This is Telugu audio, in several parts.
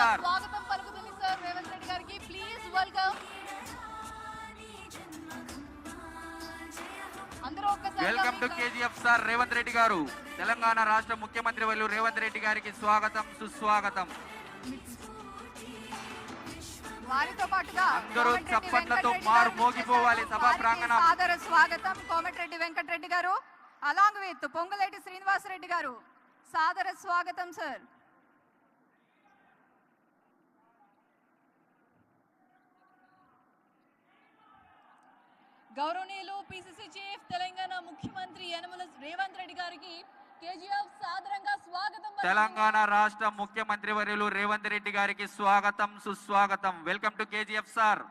సార్. స్వాగతం పలుకుతుంది సార్ రేవంత్ రెడ్డి గారికి. Please welcome. అందరూ ఒక్కసారి welcome to KGF sir Revanth Reddy గారు. తెలంగాణ రాష్ట్ర ముఖ్యమంత్రి వర్యులు రేవంత్ రెడ్డి గారికి స్వాగతం సుస్వాగతం. వారితో పాటుగా అందరూ చప్పట్లతో మారు మోగిపోవాలి సభా ప్రాంగణం. సాదర స్వాగతం కోమటిరెడ్డి వెంకటరెడ్డి గారు అలాంగ్ విత్ పొంగులేటి శ్రీనివాస్ రెడ్డి గారు. సాదర స్వాగతం సార్. గౌరవనీయులు పిసిసి చీఫ్ తెలంగాణ ముఖ్యమంత్రి యనమల రేవంత్ రెడ్డి గారికి కేజీఎఫ్ సాదరంగా స్వాగతం. తెలంగాణ రాష్ట్ర ముఖ్యమంత్రి వర్యులు రేవంత్ రెడ్డి గారికి స్వాగతం సుస్వాగతం. Welcome to KGF sir.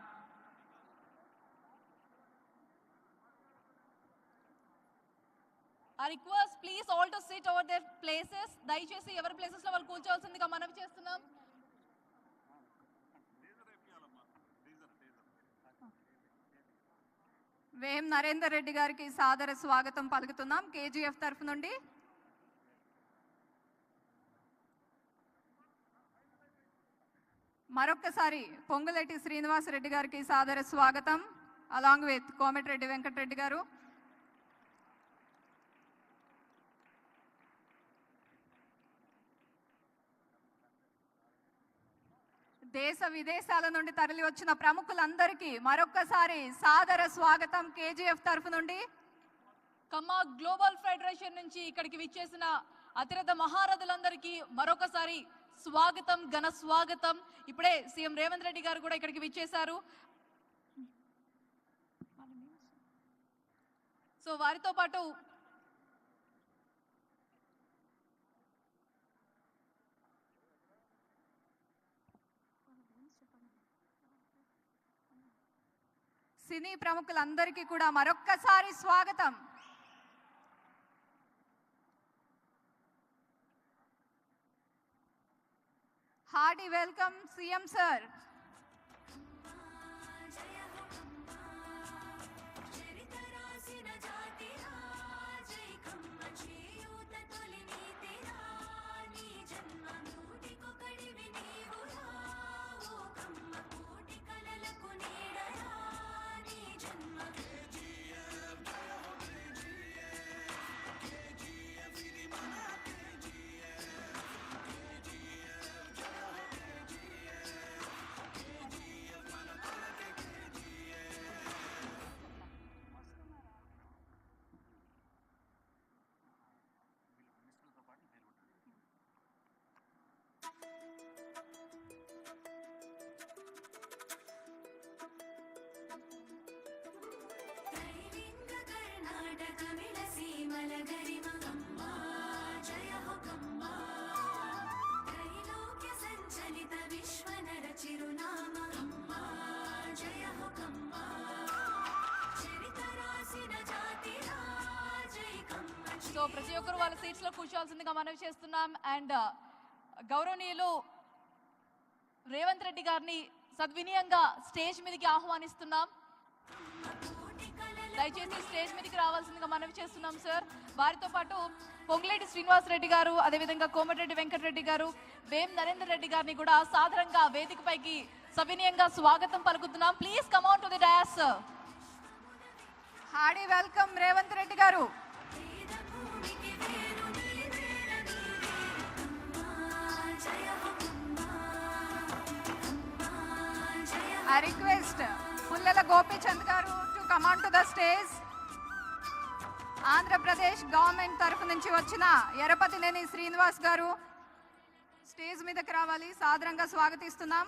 I request please all to sit over their places. దయచేసి ఎవరి ప్లేసెస్ లో వాళ్ళు కూర్చోవాల్సిందిగా మనవి చేస్తున్నాం. వేం నరేందర్ రెడ్డి గారికి సాదర స్వాగతం పలుకుతున్నాం కేజీఎఫ్ తరఫు నుండి. మరొక్కసారి పొంగులేటి శ్రీనివాస్ రెడ్డి గారికి సాదర స్వాగతం అలాంగ్ విత్ కోమటిరెడ్డి వెంకటరెడ్డి గారు. దేశ విదేశాల నుండి తరలి వచ్చిన ప్రముఖులందరికీ మరొక్కసారి సాదర స్వాగతం కేజీఎఫ్ తరఫు నుండి. కమ్మా గ్లోబల్ ఫెడరేషన్ నుంచి ఇక్కడికి విచ్చేసిన అతిరథ మహారథులందరికీ మరొకసారి స్వాగతం ఘన స్వాగతం. ఇప్పుడే సీఎం రేవంత్ రెడ్డి గారు కూడా ఇక్కడికి విచ్చేశారు. సో వారితో పాటు సినీ ప్రముఖులందరికీ కూడా మరొక్కసారి స్వాగతం. Hardy welcome CM sir. So ప్రతి ఒక్కరు వాళ్ళ సీట్స్ లో కూర్చోవాల్సిందిగా మనవి చేస్తున్నాం. అండ్ గౌరవనీయులు రేవంత్ రెడ్డి గారిని సద్వినీయంగా స్టేజ్ మీదకి ఆహ్వానిస్తున్నాం. దయచేసి స్టేజ్ మీదకి రావాల్సిందిగా మనవి చేస్తున్నాం సార్. వారితో పాటు పొంగులేటి శ్రీనివాస్ రెడ్డి గారు, అదేవిధంగా కోమటిరెడ్డి వెంకటరెడ్డి గారు, వేం నరేందర్ రెడ్డి గారిని కూడా సాధారణంగా వేదికపైకి సవినీయంగా స్వాగతం పలుకుతున్నాం. Please come on to the dais. Hearty welcome Revanth Reddy garu. I request Pullela Gopichand garu to come on to the stage. Andhra Pradesh government తరఫు నుంచి వచ్చిన ఎరపతినేని శ్రీనివాస్ గారు స్టేజ్ మీదకి రావాలి, సాదరంగా స్వాగతిస్తున్నాం.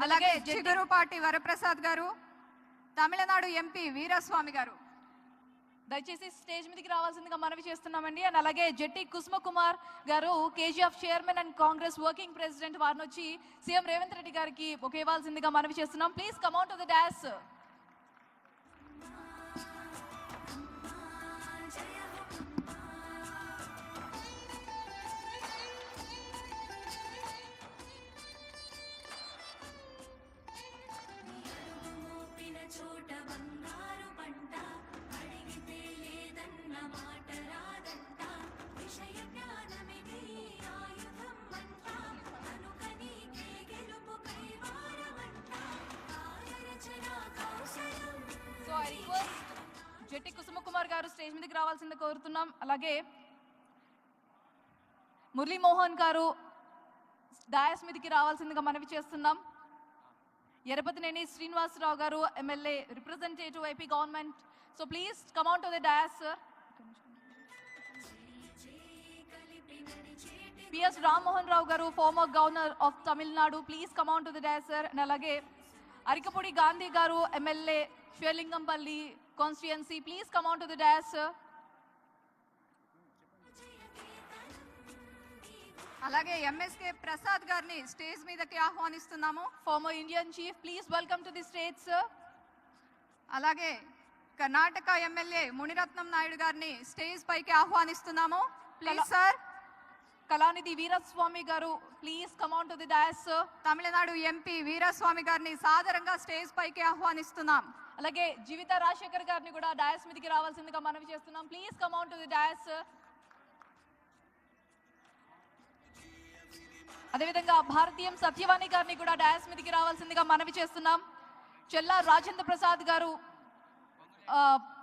అలాగే చిగురుపాటి వరప్రసాద్ గారు, తమిళనాడు ఎంపీ వీరస్వామి గారు దయచేసి స్టేజ్ మీదకి రావాల్సిందిగా మనవి చేస్తున్నామండి. అండ్ అలాగే జెట్టి కుసుమ కుమార్ గారు KGF chairman and Congress working president, వారిని వచ్చి సీఎం రేవంత్ రెడ్డి గారికి బొకే ఇవ్వాల్సిందిగా మనవి చేస్తున్నాం. Please come on to the dais. గారు స్టేజ్ మీదకి రావాల్సింది కోరుతున్నాం. అలాగే మురళీమోహన్ గారు డయాస్ మీదకి రావాల్సిందిగా మనవి చేస్తున్నాం. Erapathineni Srinivasarao garu MLA representative AP government. So please come on to the dais sir. PS Rammohan Rao garu former governor of Tamil Nadu, please come on to the dais sir. And అలాగే Arikapudi Gandhi garu MLA Serilingampally constituency, please come on to the dais sir. అలాగే ఎంఎస్కే ప్రసాద్ గారిని స్టేజ్ మీదకి ఆహ్వానిస్తున్నాము. Former Indian chief, please welcome to the stage sir. అలాగే కర్ణాటక ఎమ్మెల్యే మునిరత్నం నాయుడు గారిని స్టేజ్ పైకి ఆహ్వానిస్తున్నాము. Please sir. కళానిధి వీరస్వామి గారు, please come on to the dais sir. Tamil Nadu MP Veeraswamy గారిని సాదరంగా స్టేజ్ పైకి ఆహ్వానిస్తున్నాం. అలాగే జీవిత రాజశేఖర్ గారిని కూడా డయాస్ మీదకి రావాల్సిందిగా మనవి చేస్తున్నాం. Please come on to the dais sir. అదేవిధంగా భారతీయం సత్యవాణి గారిని కూడా డయాస్ మీదకి రావాల్సిందిగా మనవి చేస్తున్నాం. చెల్లా Rajendra Prasad garu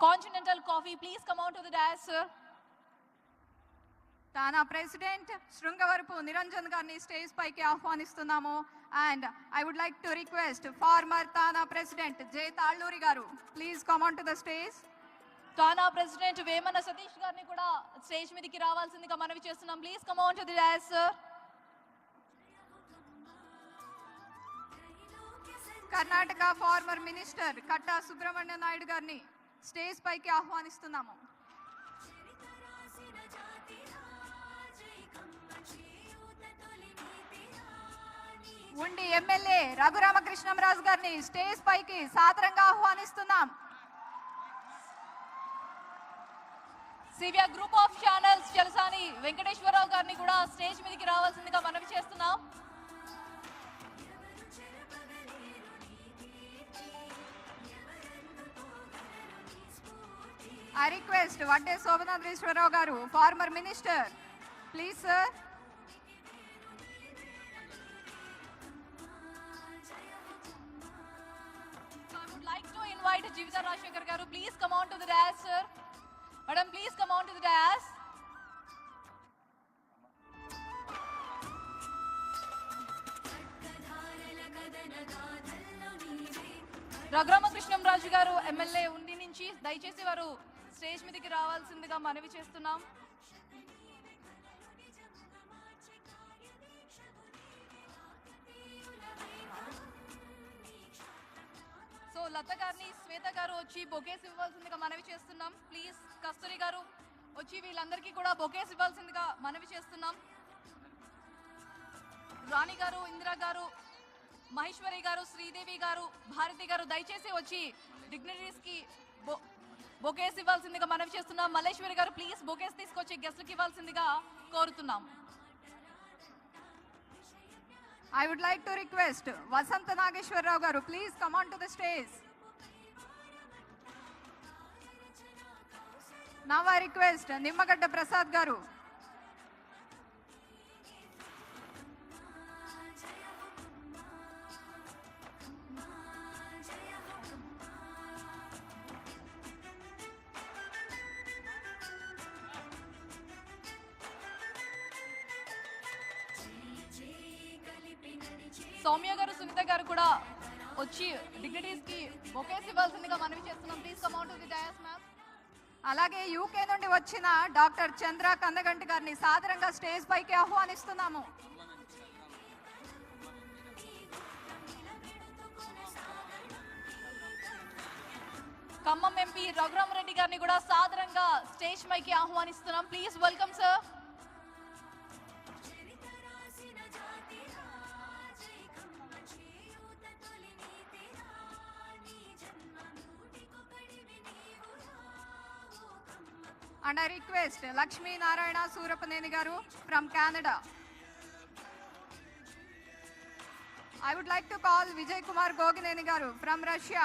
continental coffee, please come on to the dais sir. TANA president Srungavarapu Niranjan గారిని స్టేజ్ పైకి ఆహ్వానిస్తున్నాము. And I would like to request former TANA president Jay Talluri garu, please come on to the stage. TANA president Vemana Satish గారిని కూడా స్టేజ్ మీదకి రావాల్సిందిగా మనవి చేస్తున్నాం. Please come on to the dais sir. Karnataka former minister Katta Subrahmanya Naidu గారిని స్టేజ్ పైకి ఆహ్వానిస్తున్నాము. ఉండి ఎమ్మెల్యే రఘురామకృష్ణంరాజు గారిని స్టేజ్ పైకి సాదరంగా ఆహ్వానిస్తున్నాం. CVR group of channels Chalasani Venkateswararao గారిని కూడా స్టేజ్ మీదకి రావాల్సిందిగా మనవి చేస్తున్నాం. I request వడ్డే శోభనాద్రీశ్వరరావు గారు farmer minister, please sir. I would like to invite జీవిత రాజశేఖర్ గారు, please come on to the dais sir. Madam, please come on to the dais. Raghurama Krishnam Raju గారు ఎమ్మెల్యే ఉండి నుంచి దయచేసి వారు స్టేజ్ మీదకి రావాల్సిందిగా మనవి చేస్తున్నాం. సో లత గారిని శ్వేత గారు వచ్చి బొకేస్ ఇవ్వాల్సిందిగా మనవి చేస్తున్నాం. ప్లీజ్ కస్తూరి గారు వచ్చి వీళ్ళందరికీ కూడా బొకేస్ ఇవ్వాల్సిందిగా మనవి చేస్తున్నాం. రాణి గారు, ఇందిరా గారు, మహేశ్వరి గారు, శ్రీదేవి గారు, భారతి గారు దయచేసి వచ్చి డిగ్నిటరీస్ కి బొకేస్ ఇవ్వాల్సిందిగా మనవి చేస్తున్నాం. మల్లేశ్వరి గారు ప్లీజ్ బొకేస్ తీసుకొచ్చి గెస్ట్కి ఇవ్వాల్సిందిగా కోరుతున్నాం. I would like to request వసంత నాగేశ్వరరావు గారు, please come on to the stage. Now I request Nimmagadda Prasad గారు. సౌమ్య గారు, సునీత గారు కూడా వచ్చి డిగ్నిటరీస్ కి బొకేస్ ఇవ్వాల్సిందిగా మనవి చేస్తున్నాం. Please come on to the dais ma'am. అలాగే యూకే నుండి వచ్చిన డాక్టర్ చంద్ర కందగంటి గారిని సాదరంగా స్టేజ్ పైకి ఆహ్వానిస్తున్నాము. ఖమ్మం ఎంపీ రఘురామరెడ్డి గారిని కూడా సాదరంగా స్టేజ్ పైకి ఆహ్వానిస్తున్నాం. Please welcome sir. And I request Lakshmi Narayana Surapaneni garu from Canada. I would like to call Vijay Kumar Gogineni garu from Russia.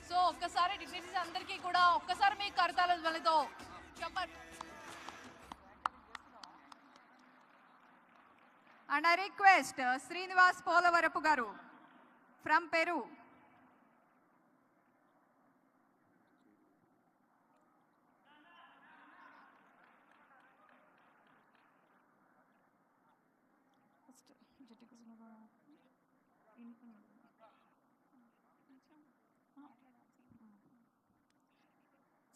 So ఒక్కసారి డిగ్నిటీస్ అందరికీ కూడా ఒక్కసారి మీ కరతాళ ధ్వనితో చెప్పండి. And I request Srinivas Polavarapu garu from Peru.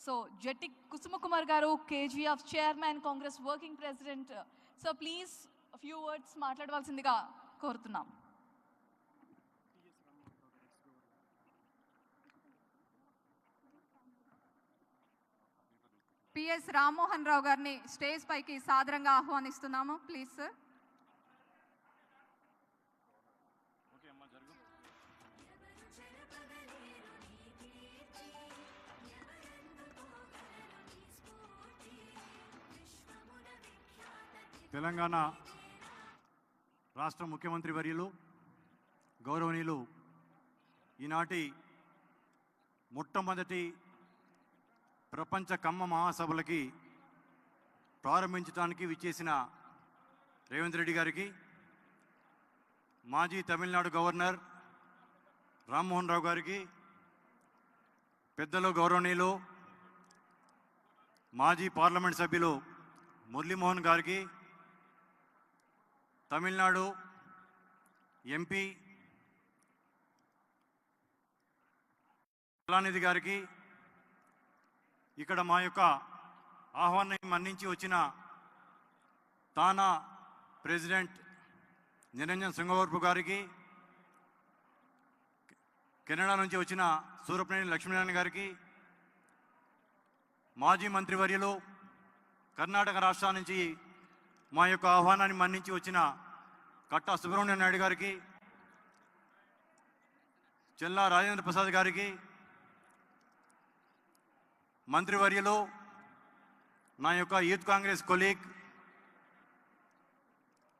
So Jetti Kusumakumar garu KGF chairman Congress working president, so please few words మాట్లాడవలసిందిగా కోరుతున్నాం. పిఎస్ రామ్మోహన్ రావు గారిని స్టేజ్ పైకి సాదరంగా ఆహ్వానిస్తున్నాము. Please sir. తెలంగాణ రాష్ట్ర ముఖ్యమంత్రి వర్యులు గౌరవనీయులు ఈనాటి మొట్టమొదటి ప్రపంచ కమ్మ మహాసభలకి ప్రారంభించడానికి విచ్చేసిన రేవంత్ రెడ్డి గారికి, మాజీ తమిళనాడు గవర్నర్ రామ్మోహన్ రావు గారికి, పెద్దలు గౌరవనీయులు మాజీ పార్లమెంట్ సభ్యులు మురళీమోహన్ గారికి, తమిళనాడు ఎంపీ కళానిధి గారికి, ఇక్కడ మా యొక్క ఆహ్వానం మన్నించి వచ్చిన తానా ప్రెసిడెంట్ నిరంజన్ సింగవరపు గారికి, కెనడా నుంచి వచ్చిన సూరపనేని లక్ష్మీనారాయణ గారికి, మాజీ మంత్రివర్యులు కర్ణాటక రాష్ట్రం నుంచి మా యొక్క ఆహ్వానాన్ని మన్నించి వచ్చిన కట్టా సుబ్రహ్మణ్యం నాయుడు గారికి, చెల్లా రాజేంద్ర ప్రసాద్ గారికి, మంత్రివర్యులు నా యొక్క యూత్ కాంగ్రెస్ కొలీగ్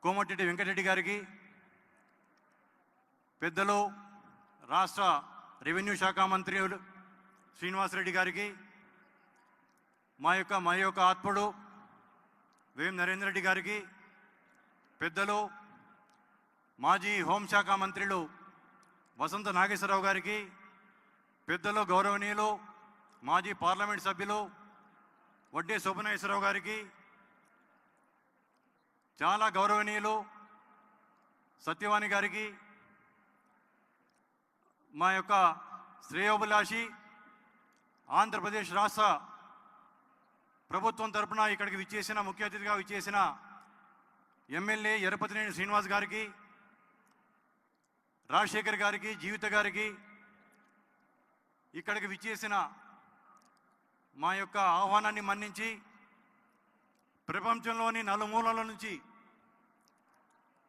కోమటిరెడ్డి వెంకటరెడ్డి గారికి, పెద్దలు రాష్ట్ర రెవెన్యూ శాఖ మంత్రి శ్రీనివాసరెడ్డి గారికి, మా యొక్క ఆత్ముడు వేం నరేందర్ రెడ్డి గారికి, పెద్దలు మాజీ హోంశాఖ మంత్రులు వసంత నాగేశ్వరరావు గారికి, పెద్దలు గౌరవనీయులు మాజీ పార్లమెంట్ సభ్యులు వడ్డే శోభనాశ్వరరావు గారికి, చాలా గౌరవనీయులు సత్యవాణి గారికి, మా యొక్క శ్రేయోభిలాషి ఆంధ్రప్రదేశ్ రాష్ట్ర ప్రభుత్వం తరపున ఇక్కడికి విచ్చేసిన ముఖ్య అతిథిగా విచ్చేసిన ఎమ్మెల్యే ఎరపతినేని శ్రీనివాస్ గారికి, రాజశేఖర్ గారికి, జీవిత గారికి, ఇక్కడికి విచ్చేసిన మా యొక్క ఆహ్వానాన్ని మన్నించి ప్రపంచంలోని నలుమూలల నుంచి,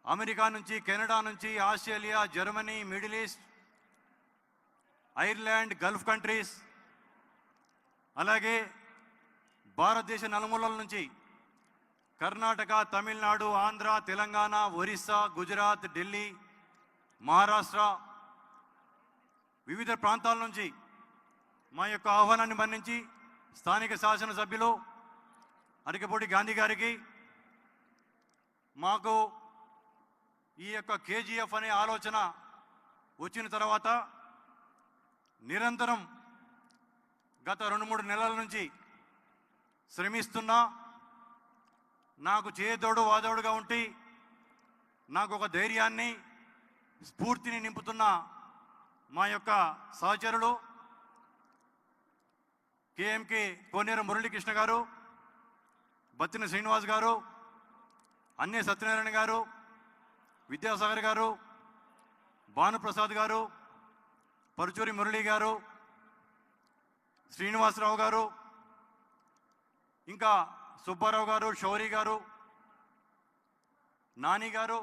అమెరికా నుంచి, కెనడా నుంచి, Australia, Germany, middle east, Ireland, Gulf countries, అలాగే భారతదేశ నలుమూలల నుంచి కర్ణాటక, తమిళనాడు, ఆంధ్ర, తెలంగాణ, ఒరిస్సా, గుజరాత్, ఢిల్లీ, మహారాష్ట్ర, వివిధ ప్రాంతాల నుంచి మా యొక్క ఆహ్వానాన్ని మన్నించి స్థానిక శాసనసభ్యులు అరికపూడి గాంధీ గారికి, మాకు ఈ యొక్క కేజీఎఫ్ అనే ఆలోచన వచ్చిన తర్వాత నిరంతరం గత 2-3 నెలల నుంచి శ్రమిస్తున్నా, నాకు చేదోడు వాదోడుగా ఉండి నాకు ఒక ధైర్యాన్ని, స్ఫూర్తిని నింపుతున్న మా యొక్క సహచరులు కేఎంకే కోనేరు మురళీకృష్ణ గారు, బత్తిన శ్రీనివాస్ గారు, అన్నే సత్యనారాయణ గారు, విద్యాసాగర్ గారు, భానుప్రసాద్ గారు, పరుచూరి మురళి గారు, శ్రీనివాసరావు గారు, ఇంకా సుబ్బారావు గారు, శౌరి గారు, నాని గారు,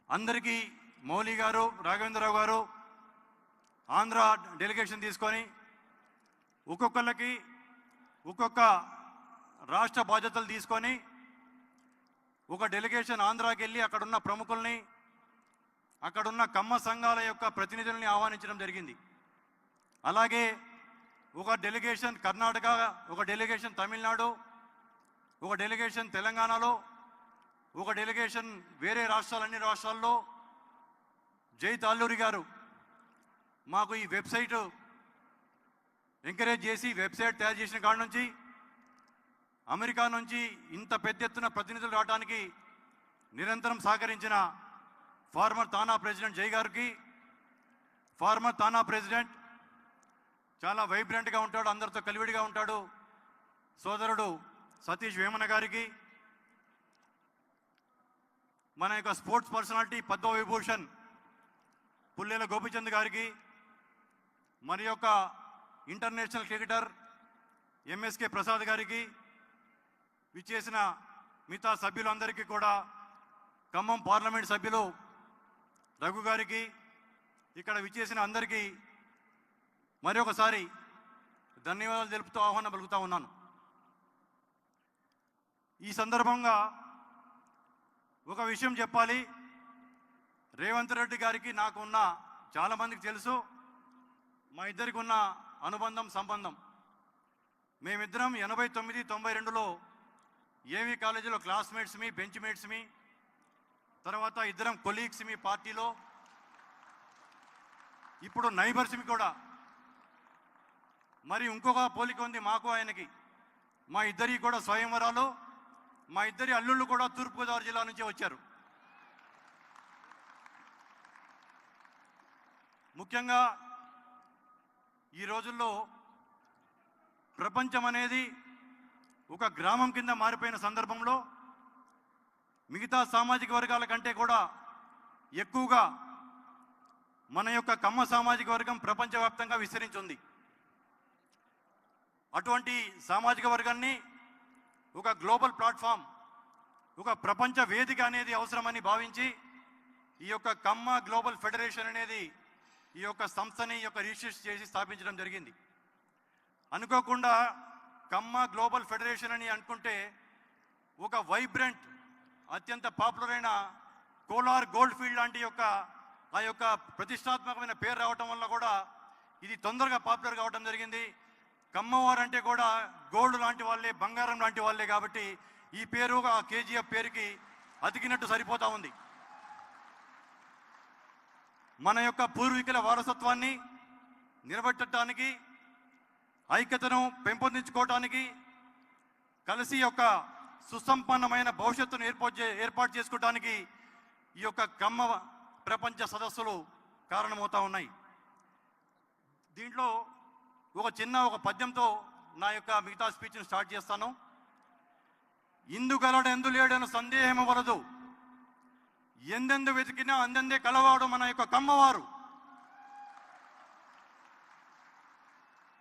అందరికీ మౌలి గారు, రాఘవేంద్రరావు గారు, ఆంధ్ర డెలిగేషన్ తీసుకొని ఒక్కొక్కళ్ళకి ఒక్కొక్క రాష్ట్ర బాధ్యతలు తీసుకొని ఒక డెలిగేషన్ ఆంధ్రాకి వెళ్ళి అక్కడున్న ప్రముఖుల్ని, అక్కడున్న కమ్మ సంఘాల యొక్క ప్రతినిధుల్ని ఆహ్వానించడం జరిగింది. అలాగే ఒక డెలిగేషన్ కర్ణాటక, ఒక డెలిగేషన్ తమిళనాడు, ఒక డెలిగేషన్ తెలంగాణలో, ఒక డెలిగేషన్ వేరే అన్ని రాష్ట్రాల్లో. జై తాల్లూరి గారు మాకు ఈ వెబ్సైట్ ఎంకరేజ్ చేసి వెబ్సైట్ తయారు చేసిన కాడ నుంచి అమెరికా నుంచి ఇంత పెద్ద ఎత్తున ప్రతినిధులు రావడానికి నిరంతరం సహకరించిన ఫార్మర్ తానా ప్రెసిడెంట్ జై గారికి, ఫార్మర్ తానా ప్రెసిడెంట్ చాలా వైబ్రెంట్గా ఉంటాడు, అందరితో కలివిడిగా ఉంటాడు, సోదరుడు సతీష్ వేమన గారికి, మన యొక్క స్పోర్ట్స్ పర్సనాలిటీ పద్మవిభూషణ్ పుల్లేల గోపిచంద్ గారికి, మరి యొక్క ఇంటర్నేషనల్ క్రికెటర్ ఎంఎస్కే ప్రసాద్ గారికి, విచ్చేసిన మిగతా సభ్యులందరికీ కూడా, ఖమ్మం పార్లమెంట్ సభ్యులు రఘు గారికి, ఇక్కడ విచ్చేసిన అందరికీ మరి ఒకసారి ధన్యవాదాలు తెలుపుతూ ఆహ్వానం పలుకుతా ఉన్నాను. ఈ సందర్భంగా ఒక విషయం చెప్పాలి. రేవంత్ రెడ్డి గారికి నాకు ఉన్న, చాలామందికి తెలుసు, మా ఇద్దరికి ఉన్న అనుబంధం సంబంధం. మేమిద్దరం 89, 92లో ఏవీ కాలేజీలో క్లాస్మేట్స్మి, బెంచ్ మేట్స్మి, తర్వాత ఇద్దరం కొలీగ్స్మి పార్టీలో, ఇప్పుడు నైబర్స్మి కూడా. మరి ఇంకొక పోలిక ఉంది మాకు ఆయనకి. మా ఇద్దరికి కూడా స్వయంవరాలు, మా ఇద్దరి అల్లుళ్ళు కూడా తూర్పుగోదావరి జిల్లా నుంచి వచ్చారు. ముఖ్యంగా ఈ రోజుల్లో ప్రపంచం అనేది ఒక గ్రామం కింద మారిపోయిన సందర్భంలో మిగతా సామాజిక వర్గాల కంటే కూడా ఎక్కువగా మన యొక్క కమ్మ సామాజిక వర్గం ప్రపంచవ్యాప్తంగా విస్తరించింది. అటువంటి సామాజిక వర్గాన్ని ఒక గ్లోబల్ ప్లాట్ఫామ్, ఒక ప్రపంచ వేదిక అనేది అవసరమని భావించి ఈ యొక్క కమ్మ గ్లోబల్ ఫెడరేషన్ అనేది ఈ యొక్క సంస్థని ఈ యొక్క రిజిస్టర్ చేసి స్థాపించడం జరిగింది. అనుకోకుండా కమ్మ గ్లోబల్ ఫెడరేషన్ అని అనుకుంటే ఒక వైబ్రెంట్, అత్యంత పాపులర్ అయిన కోలార్ గోల్డ్ ఫీల్డ్ లాంటి ఆ యొక్క ప్రతిష్టాత్మకమైన పేరు రావటం వల్ల కూడా ఇది తొందరగా పాపులర్ కావడం జరిగింది. కమ్మవారు అంటే కూడా గోల్డ్ లాంటి వాళ్ళే, బంగారం లాంటి వాళ్ళే, కాబట్టి ఈ పేరు కేజీఎఫ్ పేరుకి అతికినట్టు సరిపోతా ఉంది. మన యొక్క పూర్వీకుల వారసత్వాన్ని నిలబెట్టడానికి, ఐక్యతను పెంపొందించుకోవటానికి, కలిసి యొక్క సుసంపన్నమైన భవిష్యత్తును ఏర్పాటు చేసుకోవడానికి ఈ యొక్క కమ్మ ప్రపంచ సదస్సులు కారణమవుతా ఉన్నాయి. దీంట్లో ఒక పద్యంతో నా యొక్క మిగతా స్పీచ్ను స్టార్ట్ చేస్తాను. ఇందుగలడు ఎందు లేడను సందేహము వలదు, ఎందెందు వెతికినా అందెందే కలవాడు మన యొక్క కమ్మవారు.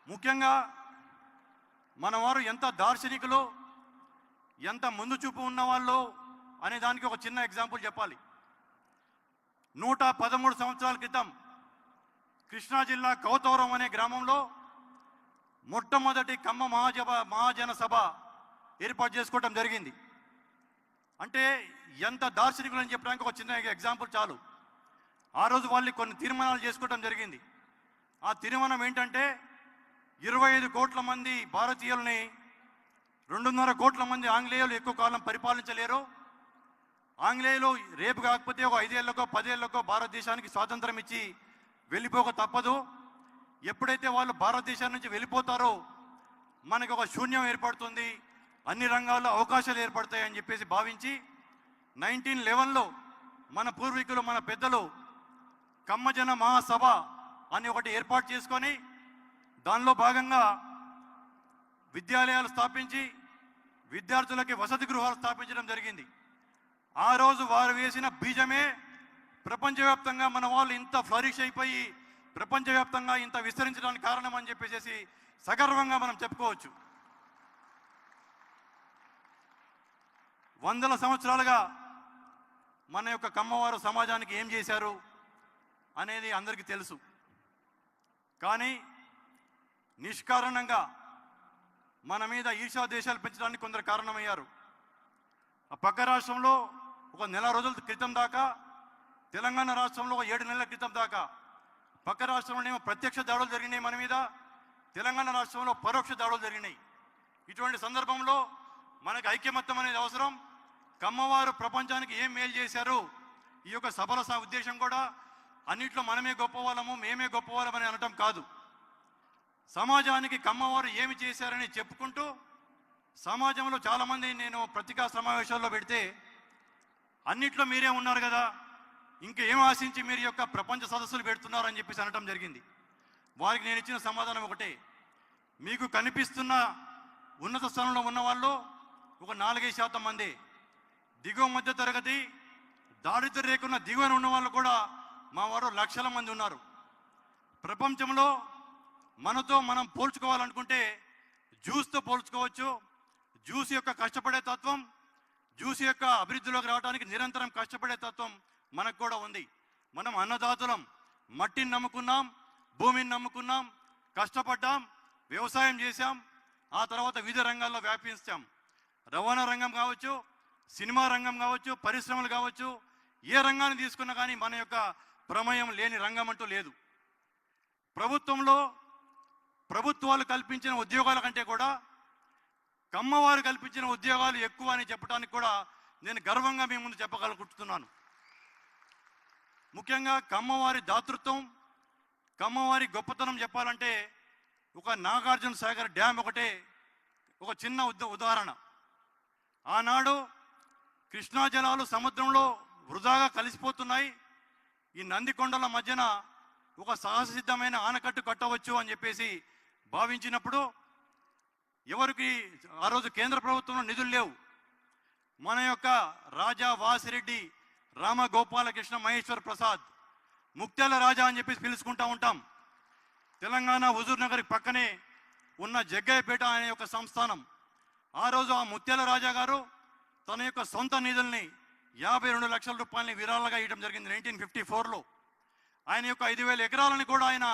ముఖ్యంగా మనవారు ఎంత దార్శనికులు, ఎంత ముందు చూపు ఉన్నవాళ్ళు అనే దానికి ఒక చిన్న ఎగ్జాంపుల్ చెప్పాలి. 113 సంవత్సరాల క్రితం కృష్ణా జిల్లా కౌతవరం అనే గ్రామంలో మొట్టమొదటి కమ్మ మహాజన సభ ఏర్పాటు చేసుకోవడం జరిగింది. అంటే ఎంత దార్శనికులు అని చెప్పడానికి ఒక చిన్న ఎగ్జాంపుల్ చాలు. ఆ రోజు వాళ్ళు కొన్ని తీర్మానాలు చేసుకోవడం జరిగింది. ఆ తీర్మానం ఏంటంటే 25 కోట్ల మంది భారతీయుల్ని 2.5 కోట్ల మంది ఆంగ్లేయులు ఎక్కువ కాలం పరిపాలించలేరు. ఆంగ్లేయులు రేపు కాకపోతే ఒక 5 ఏళ్లకో 10 ఏళ్లకో భారతదేశానికి స్వాతంత్రం ఇచ్చి వెళ్ళిపోక తప్పదు. ఎప్పుడైతే వాళ్ళు భారతదేశం నుంచి వెళ్ళిపోతారో మనకు ఒక శూన్యం ఏర్పడుతుంది, అన్ని రంగాల్లో అవకాశాలు ఏర్పడతాయని చెప్పేసి భావించి 1911లో మన పూర్వీకులు, మన పెద్దలు కమ్మజన మహాసభ అని ఒకటి ఏర్పాటు చేసుకొని దానిలో భాగంగా విద్యాలయాలు స్థాపించి విద్యార్థులకి వసతి గృహాలు స్థాపించడం జరిగింది. ఆ రోజు వారు వేసిన బీజమే ప్రపంచవ్యాప్తంగా మన వాళ్ళు ఇంత ఫ్లరిష్ అయిపోయి ప్రపంచవ్యాప్తంగా ఇంత విస్తరించడానికి కారణం అని చెప్పేసి సగర్వంగా మనం చెప్పుకోవచ్చు. వందల సంవత్సరాలుగా మన యొక్క కమ్మవారు సమాజానికి ఏం చేశారు అనేది అందరికీ తెలుసు. కానీ నిష్కారణంగా మన మీద ఈర్ష్యా దేశాలు పెంచడానికి కొందరు కారణమయ్యారు. ఆ పక్క రాష్ట్రంలో ఒక నెల రోజుల క్రితం దాకా, తెలంగాణ రాష్ట్రంలో ఒక 7 నెలల క్రితం దాకా పక్క రాష్ట్రంలోనేమో ప్రత్యక్ష దాడులు జరిగినాయి మన మీద, తెలంగాణ రాష్ట్రంలో పరోక్ష దాడులు జరిగినాయి. ఇటువంటి సందర్భంలో మనకు ఐక్యమత్యం అనేది అవసరం. కమ్మవారు ప్రపంచానికి ఏం మేలు చేశారు, ఈ యొక్క సభల ఉద్దేశం కూడా అన్నిట్లో మనమే గొప్పవాళ్ళము, మేమే గొప్పవాళ్ళమని అనటం కాదు. సమాజానికి కమ్మవారు ఏమి చేశారని చెప్పుకుంటూ, సమాజంలో చాలామంది నేను పత్రికా సమావేశాల్లో పెడితే అన్నిట్లో మీరే ఉన్నారు కదా, ఇంకేం ఆశించి మీరు యొక్క ప్రపంచ సదస్సులు పెడుతున్నారని చెప్పేసి అనటం జరిగింది. వారికి నేను ఇచ్చిన సమాధానం ఒకటే, మీకు కనిపిస్తున్న ఉన్నత స్థానంలో ఉన్న వాళ్ళు ఒక 4-5% మంది, దిగువ మధ్య తరగతి దారిద్ర్య రేకున్న దిగువన ఉన్న వాళ్ళు కూడా మా వారు లక్షల మంది ఉన్నారు. ప్రపంచంలో మనతో మనం పోల్చుకోవాలనుకుంటే జ్యూస్తో పోల్చుకోవచ్చు. జ్యూస్ యొక్క కష్టపడే తత్వం, జ్యూస్ యొక్క అభివృద్ధిలోకి రావడానికి నిరంతరం కష్టపడే తత్వం మనకు కూడా ఉంది. మనం అన్నదాతలం, మట్టిని నమ్ముకున్నాం, భూమిని నమ్ముకున్నాం, కష్టపడ్డాం, వ్యవసాయం చేశాం, ఆ తర్వాత వివిధ రంగాల్లో వ్యాపించాం. రవాణా రంగం కావచ్చు, సినిమా రంగం కావచ్చు, పరిశ్రమలు కావచ్చు, ఏ రంగాన్ని తీసుకున్నా కానీ మన యొక్క ప్రమేయం లేని రంగం అంటూ లేదు. ప్రభుత్వాలు కల్పించిన ఉద్యోగాల కంటే కూడా కమ్మవారు కల్పించిన ఉద్యోగాలు ఎక్కువ అని చెప్పడానికి కూడా నేను గర్వంగా మీ ముందు చెప్పగలుగుతున్నాను. ముఖ్యంగా కమ్మవారి దాతృత్వం, కమ్మవారి గొప్పతనం చెప్పాలంటే ఒక నాగార్జున సాగర్ డ్యామ్ ఒకటే ఒక చిన్న ఉదాహరణ. ఆనాడు కృష్ణా జలాలు సముద్రంలో వృధాగా కలిసిపోతున్నాయి, ఈ నందికొండల మధ్యన ఒక సాహసిద్ధమైన ఆనకట్టు కట్టవచ్చు అని చెప్పేసి భావించినప్పుడు ఎవరికి ఆ రోజు కేంద్ర ప్రభుత్వంలో నిధులు లేవు. మన యొక్క రాజా వాసిరెడ్డి రామగోపాలకృష్ణ మహేశ్వర ప్రసాద్, ముక్తేల రాజా అని చెప్పేసి పిలుచుకుంటా ఉంటాం. తెలంగాణ హుజూర్ నగర్ పక్కనే ఉన్న జగ్గయ్యపేట అనే ఒక సంస్థానం. ఆ రోజు ఆ ముత్యాల రాజా గారు తన యొక్క సొంత నిధుల్ని 52 లక్షల రూపాయలని విరాళంగా ఇవ్వడం జరిగింది 1954లో. ఆయన యొక్క 5,000 ఎకరాలని కూడా ఆయన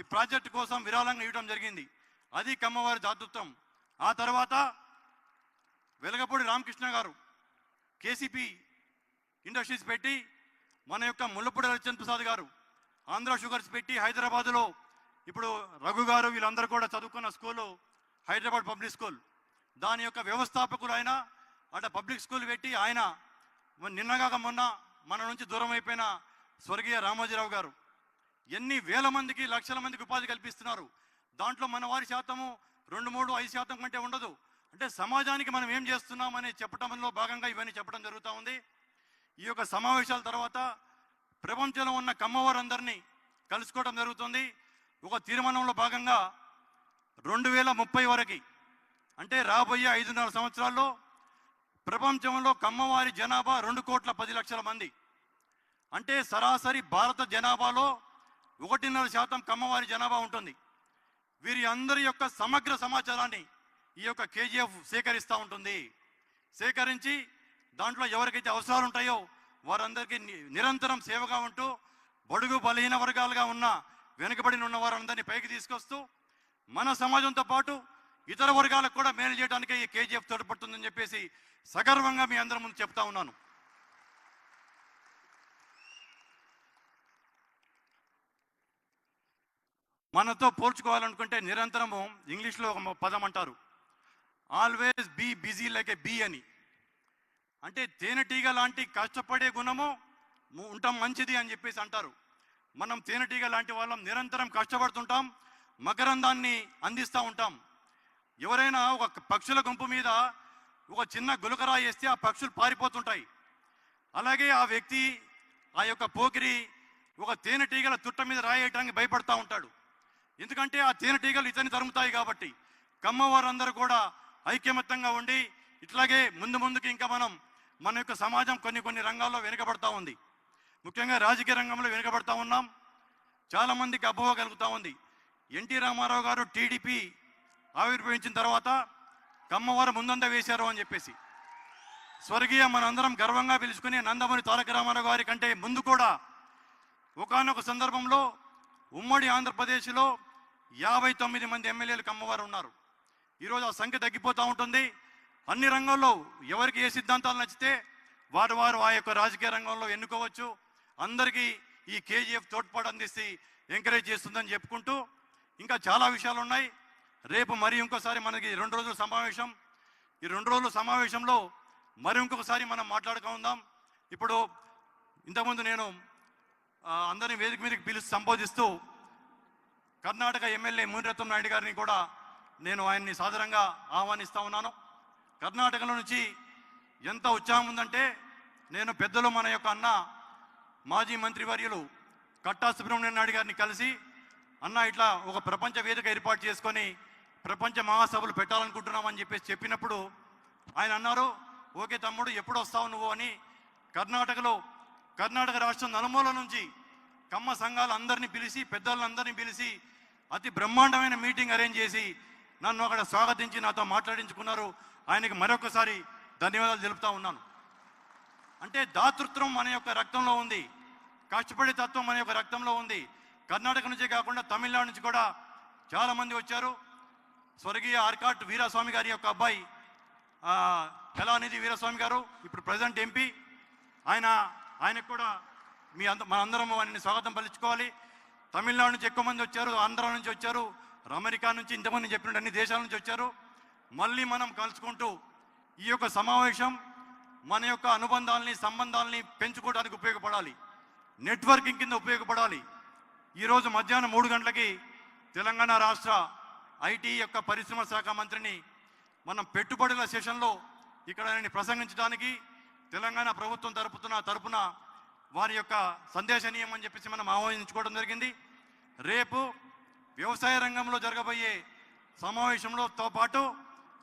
ఈ ప్రాజెక్టు కోసం విరాళంగా ఇవ్వడం జరిగింది. అది కమ్మవారి దాతృత్వం. ఆ తర్వాత వెలగపూడి రామకృష్ణ గారు కేసీపీ ఇండస్ట్రీస్ పెట్టి, మన యొక్క ముల్లపూడి రవిచంద్ర ప్రసాద్ గారు ఆంధ్ర షుగర్స్ పెట్టి హైదరాబాదులో, ఇప్పుడు రఘు గారు వీళ్ళందరూ కూడా చదువుకున్న స్కూలు హైదరాబాద్ పబ్లిక్ స్కూల్, దాని యొక్క వ్యవస్థాపకులు ఆయన. అక్కడ పబ్లిక్ స్కూల్ పెట్టి ఆయన నిన్నగాక మొన్న మన నుంచి దూరం అయిపోయిన స్వర్గీయ రామోజీరావు గారు ఎన్ని వేల మందికి, లక్షల మందికి ఉపాధి కల్పిస్తున్నారు. దాంట్లో మన వారి శాతము 2, 3, 5% కంటే ఉండదు. అంటే సమాజానికి మనం ఏం చేస్తున్నాం అని చెప్పడంలో భాగంగా ఇవన్నీ చెప్పడం జరుగుతూ ఉంది. ఈ యొక్క సమావేశాల తర్వాత ప్రపంచంలో ఉన్న కమ్మవారందరినీ కలుసుకోవడం జరుగుతుంది. ఒక తీర్మానంలో భాగంగా 2030 వరకు, అంటే రాబోయే 5.5 సంవత్సరాల్లో ప్రపంచంలో కమ్మవారి జనాభా 2,10,00,000 మంది. అంటే సరాసరి భారత జనాభాలో 1.5% కమ్మవారి జనాభా ఉంటుంది. వీరి అందరి యొక్క సమగ్ర సమాచారాన్ని ఈ యొక్క కేజీఎఫ్ సేకరిస్తూ ఉంటుంది. సేకరించి దాంట్లో ఎవరికైతే అవసరాలు ఉంటాయో వారందరికీ నిరంతరం సేవగా ఉంటూ, బడుగు బలహీన వర్గాలుగా ఉన్న, వెనుకబడిన ఉన్న వారందరినీ పైకి తీసుకొస్తూ మన సమాజంతో పాటు ఇతర వర్గాలకు కూడా మేలు చేయడానికే ఈ కేజీఎఫ్ తోడ్పడుతుందని చెప్పేసి సగర్వంగా మీ అందరి ముందు చెప్తా ఉన్నాను. మనతో పోల్చుకోవాలనుకుంటే నిరంతరము ఇంగ్లీష్లో ఒక పదం అంటారు, always be busy like a bee అని. అంటే తేనెటీగ లాంటి కష్టపడే గుణము ఉండటం మంచిది అని చెప్పేసి అంటారు. మనం తేనెటీగ లాంటి వాళ్ళం, నిరంతరం కష్టపడుతుంటాం, మకరందాన్ని అందిస్తూ ఉంటాం. ఎవరైనా ఒక పక్షుల గుంపు మీద ఒక చిన్న గులకరా వేస్తే ఆ పక్షులు పారిపోతుంటాయి. అలాగే ఆ వ్యక్తి, ఆ యొక్క పోకిరి ఒక తేనెటీగల తుట్ట మీద రాయడానికి భయపడతా ఉంటాడు. ఎందుకంటే ఆ తేనెటీగలు ఇతన్ని తరుముతాయి కాబట్టి. కమ్మవారందరూ కూడా ఐక్యమత్యంగా ఉండి ఇట్లాగే ముందుకి ఇంకా మన యొక్క సమాజం కొన్ని రంగాల్లో వెనుకబడతా ఉంది. ముఖ్యంగా రాజకీయ రంగంలో వెనుకబడతా ఉన్నాం. చాలామందికి అపోహ కలుగుతూ ఉంది. ఎన్టీ రామారావు గారు టీడీపీ ఆవిర్భవించిన తర్వాత కమ్మవారు ముందంద వేశారు అని చెప్పేసి స్వర్గీయ మనందరం గర్వంగా పిలుచుకుని నందమూరి తారక రామారావు గారి కంటే ముందు కూడా ఒకానొక సందర్భంలో ఉమ్మడి ఆంధ్రప్రదేశ్లో 59 మంది ఎమ్మెల్యేలు కమ్మవారు ఉన్నారు. ఈరోజు ఆ సంఖ్య తగ్గిపోతూ ఉంటుంది. అన్ని రంగాల్లో ఎవరికి ఏ సిద్ధాంతాలు నచ్చితే వారు ఆ యొక్క రాజకీయ రంగంలో ఎన్నుకోవచ్చు. అందరికీ ఈ కేజీఎఫ్ తోడ్పాటు అందిస్తే ఎంకరేజ్ చేస్తుందని చెప్పుకుంటూ ఇంకా చాలా విషయాలు ఉన్నాయి. రేపు మరి ఇంకోసారి మనకి 2 రోజుల సమావేశం. ఈ 2 రోజుల సమావేశంలో మరి ఇంకొకసారి మనం మాట్లాడుకుందాం. ఇప్పుడు ఇంతకుముందు నేను అందరినీ వేదిక మీదకి పిలిచి సంబోధిస్తూ కర్ణాటక ఎమ్మెల్యే మునిరత్నం నాయుడు గారిని కూడా నేను ఆయన్ని సాదరంగా ఆహ్వానిస్తూ ఉన్నాను. కర్ణాటకలో నుంచి ఎంత ఉత్సాహం ఉందంటే, నేను పెద్దలు మన యొక్క అన్న మాజీ మంత్రివర్యులు కట్టా సుబ్రహ్మణ్యం నాయుడు గారిని కలిసి అన్న ఇట్లా ఒక ప్రపంచ వేదిక ఏర్పాటు చేసుకొని ప్రపంచ మహాసభలు పెట్టాలనుకుంటున్నామని చెప్పినప్పుడు ఆయన అన్నారు, ఓకే తమ్ముడు ఎప్పుడు వస్తావు నువ్వు అని కర్ణాటక రాష్ట్రం నలుమూల నుంచి కమ్మ సంఘాలు అందరినీ పిలిచి పెద్దలందరినీ పిలిచి అతి బ్రహ్మాండమైన మీటింగ్ అరేంజ్ చేసి నన్ను అక్కడ స్వాగతించి నాతో మాట్లాడించుకున్నారు. ఆయనకి మరొకసారి ధన్యవాదాలు తెలుపుతా ఉన్నాను. అంటే దాతృత్వం మన యొక్క రక్తంలో ఉంది, కష్టపడే తత్వం మన యొక్క రక్తంలో ఉంది. కర్ణాటక నుంచే కాకుండా తమిళనాడు నుంచి కూడా చాలామంది వచ్చారు. స్వర్గీయ ఆర్కాట్ వీరాస్వామి గారి యొక్క అబ్బాయి కళానిధి వీరాస్వామి గారు ఇప్పుడు ప్రజెంట్ ఎంపీ, ఆయనకు కూడా మనందరం ఆయనని స్వాగతం పలుచుకోవాలి. తమిళనాడు నుంచి ఎక్కువ మంది వచ్చారు, ఆంధ్ర నుంచి వచ్చారు, అమెరికా నుంచి ఇంతమంది చెప్పినట్టు అన్ని దేశాల నుంచి వచ్చారు. మళ్ళీ మనం కలుసుకుంటూ ఈ యొక్క సమావేశం మన యొక్క అనుబంధాలని సంబంధాలని పెంచుకోవడానికి ఉపయోగపడాలి, నెట్వర్కింగ్ కింద ఉపయోగపడాలి. ఈరోజు మధ్యాహ్నం 3 గంటలకి తెలంగాణ రాష్ట్ర ఐటీ యొక్క పరిశ్రమ శాఖ మంత్రిని మనం పెట్టుబడుల సెషన్లో ఇక్కడ ఆయన ప్రసంగించడానికి తెలంగాణ ప్రభుత్వం తరపున వారి యొక్క సందేశనీయం అని చెప్పేసి మనం ఆహ్వానించుకోవడం జరిగింది. రేపు వ్యవసాయ రంగంలో జరగబోయే సమావేశంలోతో పాటు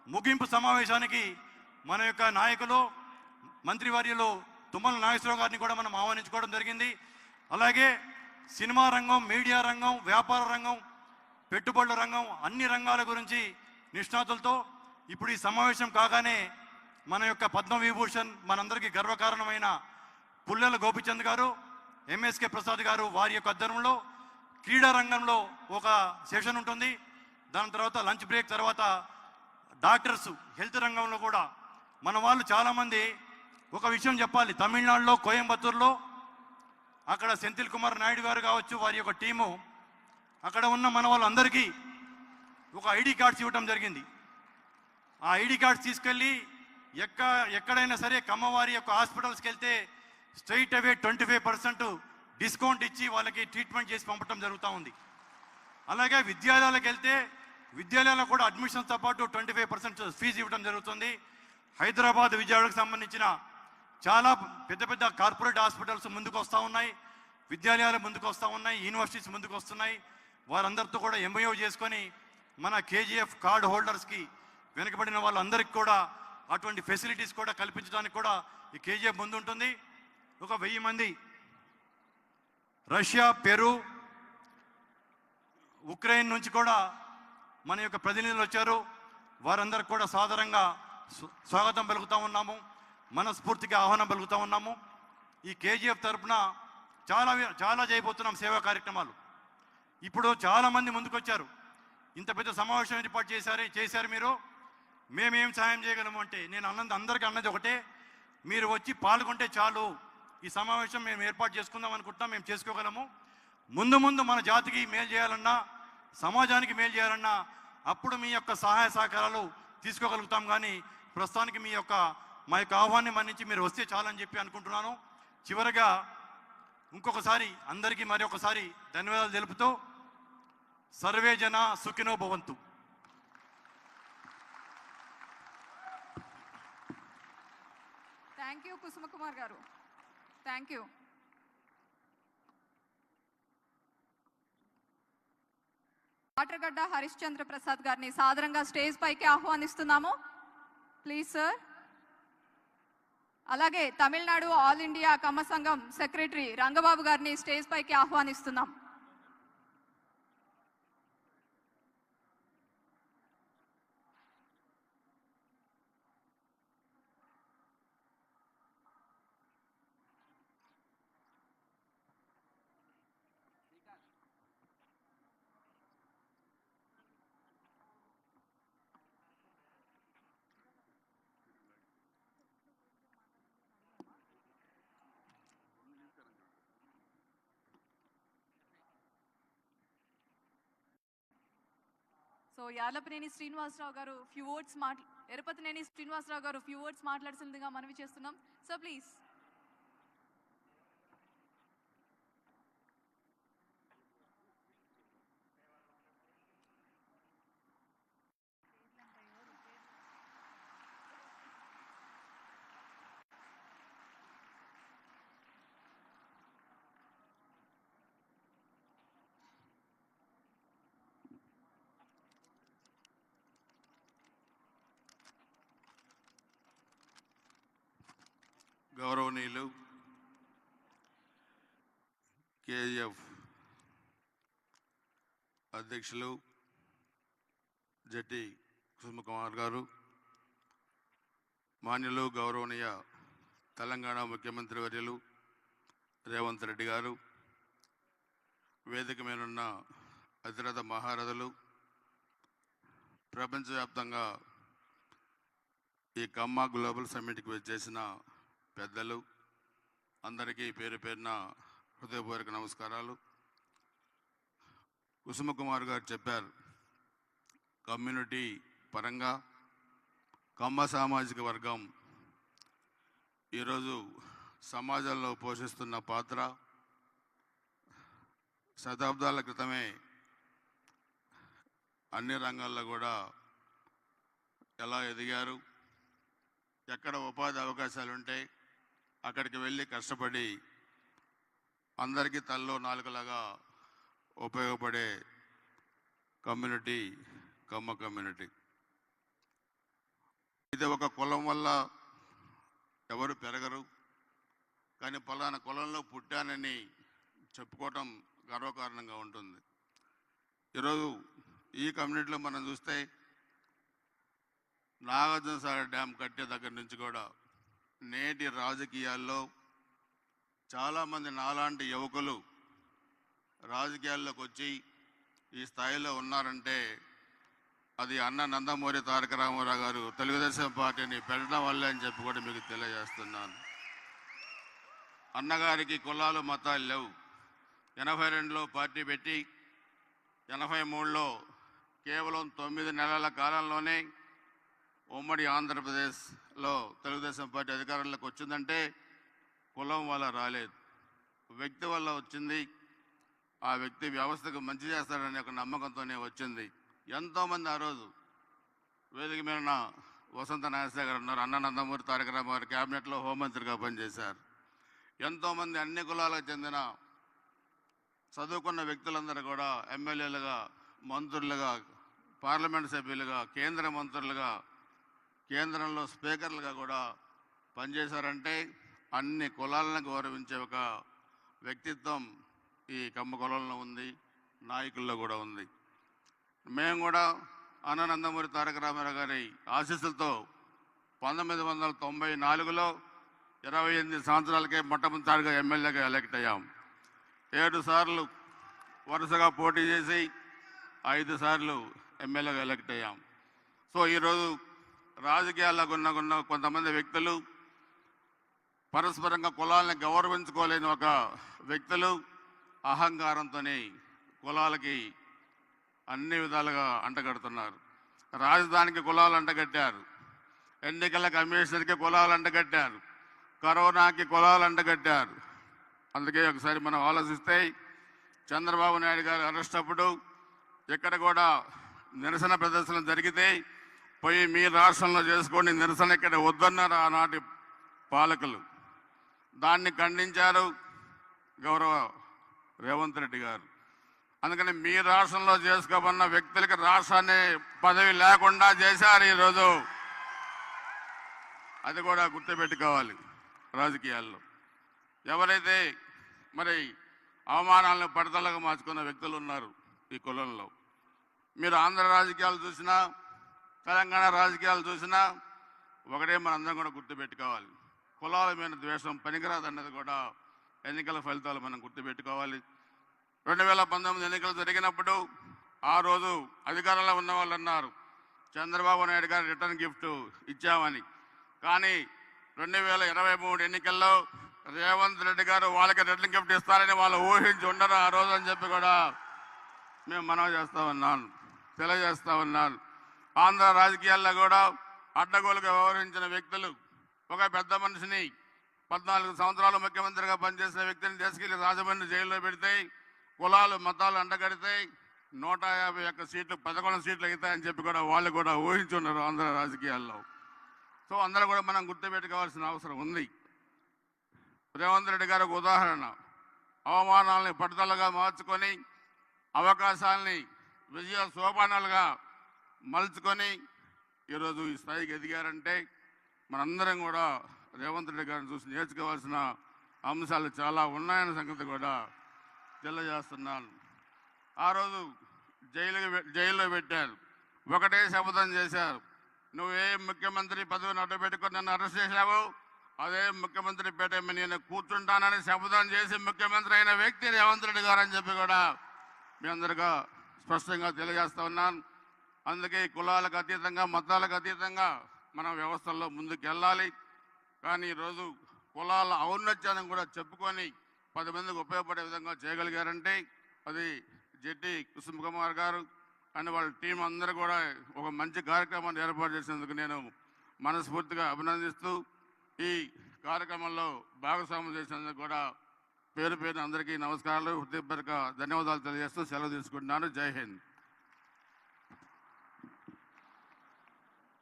ముగింపు సమావేశానికి మన యొక్క నాయకులు మంత్రివర్యులు తుమ్మల నాగేశ్వరరావు గారిని కూడా మనం ఆహ్వానించుకోవడం జరిగింది. అలాగే సినిమా రంగం, మీడియా రంగం, వ్యాపార రంగం, పెట్టుబడుల రంగం, అన్ని రంగాల గురించి నిష్ణాతులతో ఇప్పుడు ఈ సమావేశం కాగానే మన యొక్క పద్మవిభూషణ్ మనందరికీ గర్వకారణమైన పుల్లెల గోపిచంద్ గారు, ఎంఎస్కే ప్రసాద్ గారు వారి యొక్క ఆధ్వర్యంలో క్రీడా రంగంలో ఒక సెషన్ ఉంటుంది. దాని తర్వాత లంచ్ బ్రేక్ తర్వాత డాక్టర్స్ హెల్త్ రంగంలో కూడా మన వాళ్ళు చాలామంది ఒక విషయం చెప్పాలి. తమిళనాడులో కోయంబత్తూరులో అక్కడ సెంథిల్ కుమార్ నాయుడు గారు కావచ్చు, వారి యొక్క టీము అక్కడ ఉన్న మన వాళ్ళందరికీ ఒక ఐడి కార్డ్స్ ఇవ్వడం జరిగింది. ఆ ఐడి కార్డ్స్ తీసుకెళ్ళి ఎక్కడైనా సరే కమ్మవారి యొక్క హాస్పిటల్స్కి వెళ్తే స్ట్రైట్ అవే 25% డిస్కౌంట్ ఇచ్చి వాళ్ళకి ట్రీట్మెంట్ చేసి పంపడం జరుగుతూ ఉంది. అలాగే విద్యాలయాలకు వెళ్తే విద్యాలయాల్లో కూడా అడ్మిషన్స్తో పాటు 25% ఫీజు ఇవ్వడం జరుగుతుంది. హైదరాబాద్, విజయవాడకు సంబంధించిన చాలా పెద్ద కార్పొరేట్ హాస్పిటల్స్ ముందుకు వస్తూ ఉన్నాయి, విద్యాలయాలు ముందుకు వస్తూ ఉన్నాయి, యూనివర్సిటీస్ ముందుకు వస్తున్నాయి. వారందరితో కూడా ఎంఓయూ చేసుకొని మన కేజీఎఫ్ కార్డ్ హోల్డర్స్కి వెనుకబడిన వాళ్ళందరికీ కూడా అటువంటి ఫెసిలిటీస్ కూడా కల్పించడానికి కూడా ఈ కేజీఎఫ్ ముందుంటుంది. ఒక 1000 మంది రష్యా, పెరు, ఉక్రెయిన్ నుంచి కూడా మన యొక్క ప్రతినిధులు వచ్చారు. వారందరికి కూడా సాదరంగా స్వాగతం పలుకుతూ ఉన్నాము, మనస్ఫూర్తిగా ఆహ్వానం పలుకుతూ ఉన్నాము. ఈ కేజీఎఫ్ తరఫున చాలా చేయబోతున్నాం సేవా కార్యక్రమాలు. ఇప్పుడు చాలామంది ముందుకొచ్చారు. ఇంత పెద్ద సమావేశం ఏర్పాటు చేశారు మీరు, మేమేం సహాయం చేయగలము అంటే నేను అందరికీ అన్నది ఒకటే, మీరు వచ్చి పాల్గొంటే చాలు. ఈ సమావేశం మేము ఏర్పాటు చేసుకుందాం అనుకుంటున్నాం, మేము చేసుకోగలము. ముందు మన జాతికి మేలు చేయాలన్నా, సమాజానికి మేలు చేయాలన్నా అప్పుడు మీ యొక్క సహాయ సహకారాలు తీసుకోగలుగుతాం. కానీ ప్రస్తుతానికి మా యొక్క ఆహ్వానం మన్నించి మీరు వస్తే చాలని చెప్పి అనుకుంటున్నాను. చివరగా ఇంకొకసారి అందరికీ మరొకసారి ధన్యవాదాలు తెలుపుతూ సర్వే జన సుఖినో భవంతు. Thank you Kusuma Kumar garu, thank you. Ataragadda Harishchandra Prasad గారిని సాదరంగా స్టేజ్ పైకి ఆహ్వానిస్తున్నాము. Please sir. అలాగే తమిళనాడు ఆల్ ఇండియా కమ్మ సంఘం సెక్రటరీ రంగబాబు గారిని స్టేజ్ పైకి ఆహ్వానిస్తున్నాం. సో యార్లపనేని శ్రీనివాసరావు గారు ఎరపతినేని శ్రీనివాసరావు గారు ఫ్యూ వర్డ్స్ మాట్లాడుతుందిగా మనవి చేస్తున్నాం. So please. గౌరవనీయులు కేఎఫ్ అధ్యక్షులు జట్టి కుసుమకుమార్ గారు, మాన్యులు గౌరవనీయ తెలంగాణ ముఖ్యమంత్రి వర్యులు రేవంత్ రెడ్డి గారు, వేదిక మీదున్న అతిరథ మహారథులు, ప్రపంచవ్యాప్తంగా ఈ కమ్మ గ్లోబల్ సమ్మిట్కి వచ్చేసిన పెద్దలు అందరికీ పేరు పేరున హృదయపూర్వక నమస్కారాలు. కుసుమకుమార్ గారు చెప్పారు, కమ్యూనిటీ పరంగా కమ్మ సామాజిక వర్గం ఈరోజు సమాజంలో పోషిస్తున్న పాత్ర శతాబ్దాల క్రితమే అన్ని రంగాల్లో కూడా ఎలా ఎదిగారు, ఎక్కడ ఉపాధి అవకాశాలు ఉంటాయి అక్కడికి వెళ్ళి కష్టపడి అందరికీ తల్లో నాలుకలాగా ఉపయోగపడే కమ్యూనిటీ కమ్మ కమ్యూనిటీ. ఇది ఒక కులం వల్ల ఎవరు పెరగరు, కానీ పలానా కులంలో పుట్టానని చెప్పుకోవటం గర్వకారణంగా ఉంటుంది. ఈరోజు ఈ కమ్యూనిటీలో మనం చూస్తే నాగార్జునసాగర్ డ్యామ్ కట్టే దగ్గర నుంచి కూడా నేటి రాజకీయాల్లో చాలామంది నాలాంటి యువకులు రాజకీయాల్లోకి వచ్చి ఈ స్థాయిలో ఉన్నారంటే అది అన్న నందమూరి తారక రామారావు గారు తెలుగుదేశం పార్టీని పెట్టడం వల్లే అని చెప్పి కూడా మీకు తెలియజేస్తున్నాను. అన్నగారికి కులాలు మతాలు లేవు. 82లో పార్టీ పెట్టి 83లో కేవలం 9 నెలల కాలంలోనే ఉమ్మడి ఆంధ్రప్రదేశ్లో తెలుగుదేశం పార్టీ అధికారంలోకి వచ్చిందంటే కులం వల్ల రాలేదు, వ్యక్తి వల్ల వచ్చింది. ఆ వ్యక్తి వ్యవస్థకు మంచి చేస్తాడనే ఒక నమ్మకంతోనే వచ్చింది. ఎంతోమంది ఆ రోజు వేదిక మీద వసంత నాగేశ్వర గారు ఉన్నారు, అన్న నందమూరి తారక రామారావు గారు క్యాబినెట్లో హోంమంత్రిగా పనిచేశారు. ఎంతోమంది అన్ని కులాలకు చెందిన చదువుకున్న వ్యక్తులందరూ కూడా ఎమ్మెల్యేలుగా, మంత్రులుగా, పార్లమెంట్ సభ్యులుగా, కేంద్ర మంత్రులుగా, కేంద్రంలో స్పీకర్లుగా కూడా పనిచేశారంటే అన్ని కులాలను గౌరవించే ఒక వ్యక్తిత్వం ఈ కమ్మ కులంలో ఉంది, నాయకుల్లో కూడా ఉంది. మేము కూడా అన్న నందమూరి తారక రామారావు గారి ఆశీస్సులతో 1994లో 28 సంవత్సరాలకే మొట్టమొదటిసారిగా ఎమ్మెల్యేగా ఎలక్ట్ అయ్యాం. 7 సార్లు వరుసగా పోటీ చేసి 5 సార్లు ఎమ్మెల్యేగా ఎలక్ట్ అయ్యాం. సో ఈరోజు రాజకీయాల్లో ఉన్న కొంతమంది వ్యక్తులు పరస్పరంగా కులాలను గౌరవించుకోలేని ఒక వ్యక్తులు అహంకారంతో కులాలకి అన్ని విధాలుగా అంటగడుతున్నారు. రాజధానికి కులాలు అంటగట్టారు, ఎన్నికల కమిషనర్కి కులాలు అంటగట్టారు, కరోనాకి కులాలు అంటగట్టారు. అందుకే ఒకసారి మనం ఆలోచిస్తే చంద్రబాబు నాయుడు గారు అరెస్ట్ అప్పుడు ఇక్కడ కూడా నిరసన ప్రదర్శన జరిగితే పోయి మీ రాష్ట్రంలో చేసుకోండి నిరసన, ఇక్కడ వద్దన్నారు ఆనాటి పాలకులు. దాన్ని ఖండించారు గౌరవ రేవంత్ రెడ్డి గారు. అందుకని మీ రాష్ట్రంలో చేసుకోమన్న వ్యక్తులకి రాష్ట్రాన్ని పదవి లేకుండా చేశారు ఈరోజు. అది కూడా గుర్తుపెట్టుకోవాలి. రాజకీయాల్లో ఎవరైతే మరి అవమానాలను పడతలుగా మార్చుకున్న వ్యక్తులు ఉన్నారు ఈ కులంలో, మీరు ఆంధ్ర రాజకీయాలు చూసినా తెలంగాణ రాజకీయాలు చూసినా ఒకటే మనందరం కూడా గుర్తుపెట్టుకోవాలి, కులాల మీద ద్వేషం పనికిరాదన్నది కూడా ఎన్నికల ఫలితాలు మనం గుర్తుపెట్టుకోవాలి. 2019 ఎన్నికలు జరిగినప్పుడు ఆ రోజు అధికారంలో ఉన్న వాళ్ళు అన్నారు చంద్రబాబు నాయుడు గారు రిటర్న్ గిఫ్ట్ ఇచ్చామని. కానీ 2023 ఎన్నికల్లో రేవంత్ రెడ్డి గారు వాళ్ళకి రిటర్న్ గిఫ్ట్ ఇస్తారని వాళ్ళు ఊహించి ఉండరు ఆ రోజు అని చెప్పి కూడా మేము మనవి చేస్తా ఉన్నాను, తెలియజేస్తా ఉన్నాను. ఆంధ్ర రాజకీయాల్లో కూడా అడ్డగోలుగా వ్యవహరించిన వ్యక్తులు, ఒక పెద్ద మనిషిని 14 సంవత్సరాలు ముఖ్యమంత్రిగా పనిచేసిన వ్యక్తిని తీసుకెళ్లి రాజమండ్రి జైల్లో పెడితే కులాలు మతాలు అంటగడితే 151 సీట్లు 11 సీట్లు అవుతాయని చెప్పి కూడా వాళ్ళు కూడా ఊహించున్నారు ఆంధ్ర రాజకీయాల్లో. సో అందరూ కూడా మనం గుర్తుపెట్టుకోవాల్సిన అవసరం ఉంది. రేవంత్ రెడ్డి గారు ఒక ఉదాహరణ, అవమానాలని పట్టుదలగా మార్చుకొని అవకాశాలని విజయ సోపానాలుగా మలుచుకొని ఈరోజు ఈ స్థాయికి ఎదిగారంటే మనందరం కూడా రేవంత్ రెడ్డి గారిని చూసి నేర్చుకోవాల్సిన అంశాలు చాలా ఉన్నాయన్న సంగతి కూడా తెలియజేస్తున్నాను. ఆ రోజు జైల్లో పెట్టారు, ఒకటే శపథం చేశారు, నువ్వే ముఖ్యమంత్రి పదవిని అడ్డుపెట్టుకొని నన్ను అరెస్ట్ చేశావు, అదే ముఖ్యమంత్రి పేటమి నేను కూర్చుంటానని శపథం చేసి ముఖ్యమంత్రి అయిన వ్యక్తి రేవంత్ రెడ్డి గారు అని చెప్పి కూడా మీ అందరిగా స్పష్టంగా తెలియజేస్తా ఉన్నాను. అందుకే కులాలకు అతీతంగా మతాలకు అతీతంగా మనం వ్యవస్థల్లో ముందుకు వెళ్ళాలి. కానీ ఈరోజు కులాల ఔన్నత్యాన్ని కూడా చెప్పుకొని 10 మందికి ఉపయోగపడే విధంగా చేయగలిగారంటే అది జెట్టి కుసుమ్ కుమార్ గారు అండ్ వాళ్ళ టీం అందరూ కూడా ఒక మంచి కార్యక్రమాన్ని ఏర్పాటు చేసినందుకు నేను మనస్ఫూర్తిగా అభినందిస్తూ ఈ కార్యక్రమంలో భాగస్వామ్యం చేసినందుకు కూడా పేరు పేరున అందరికీ నమస్కారాలు, హృదయపూర్వక ధన్యవాదాలు తెలియజేస్తూ సెలవు తీసుకుంటున్నాను. జై హింద్.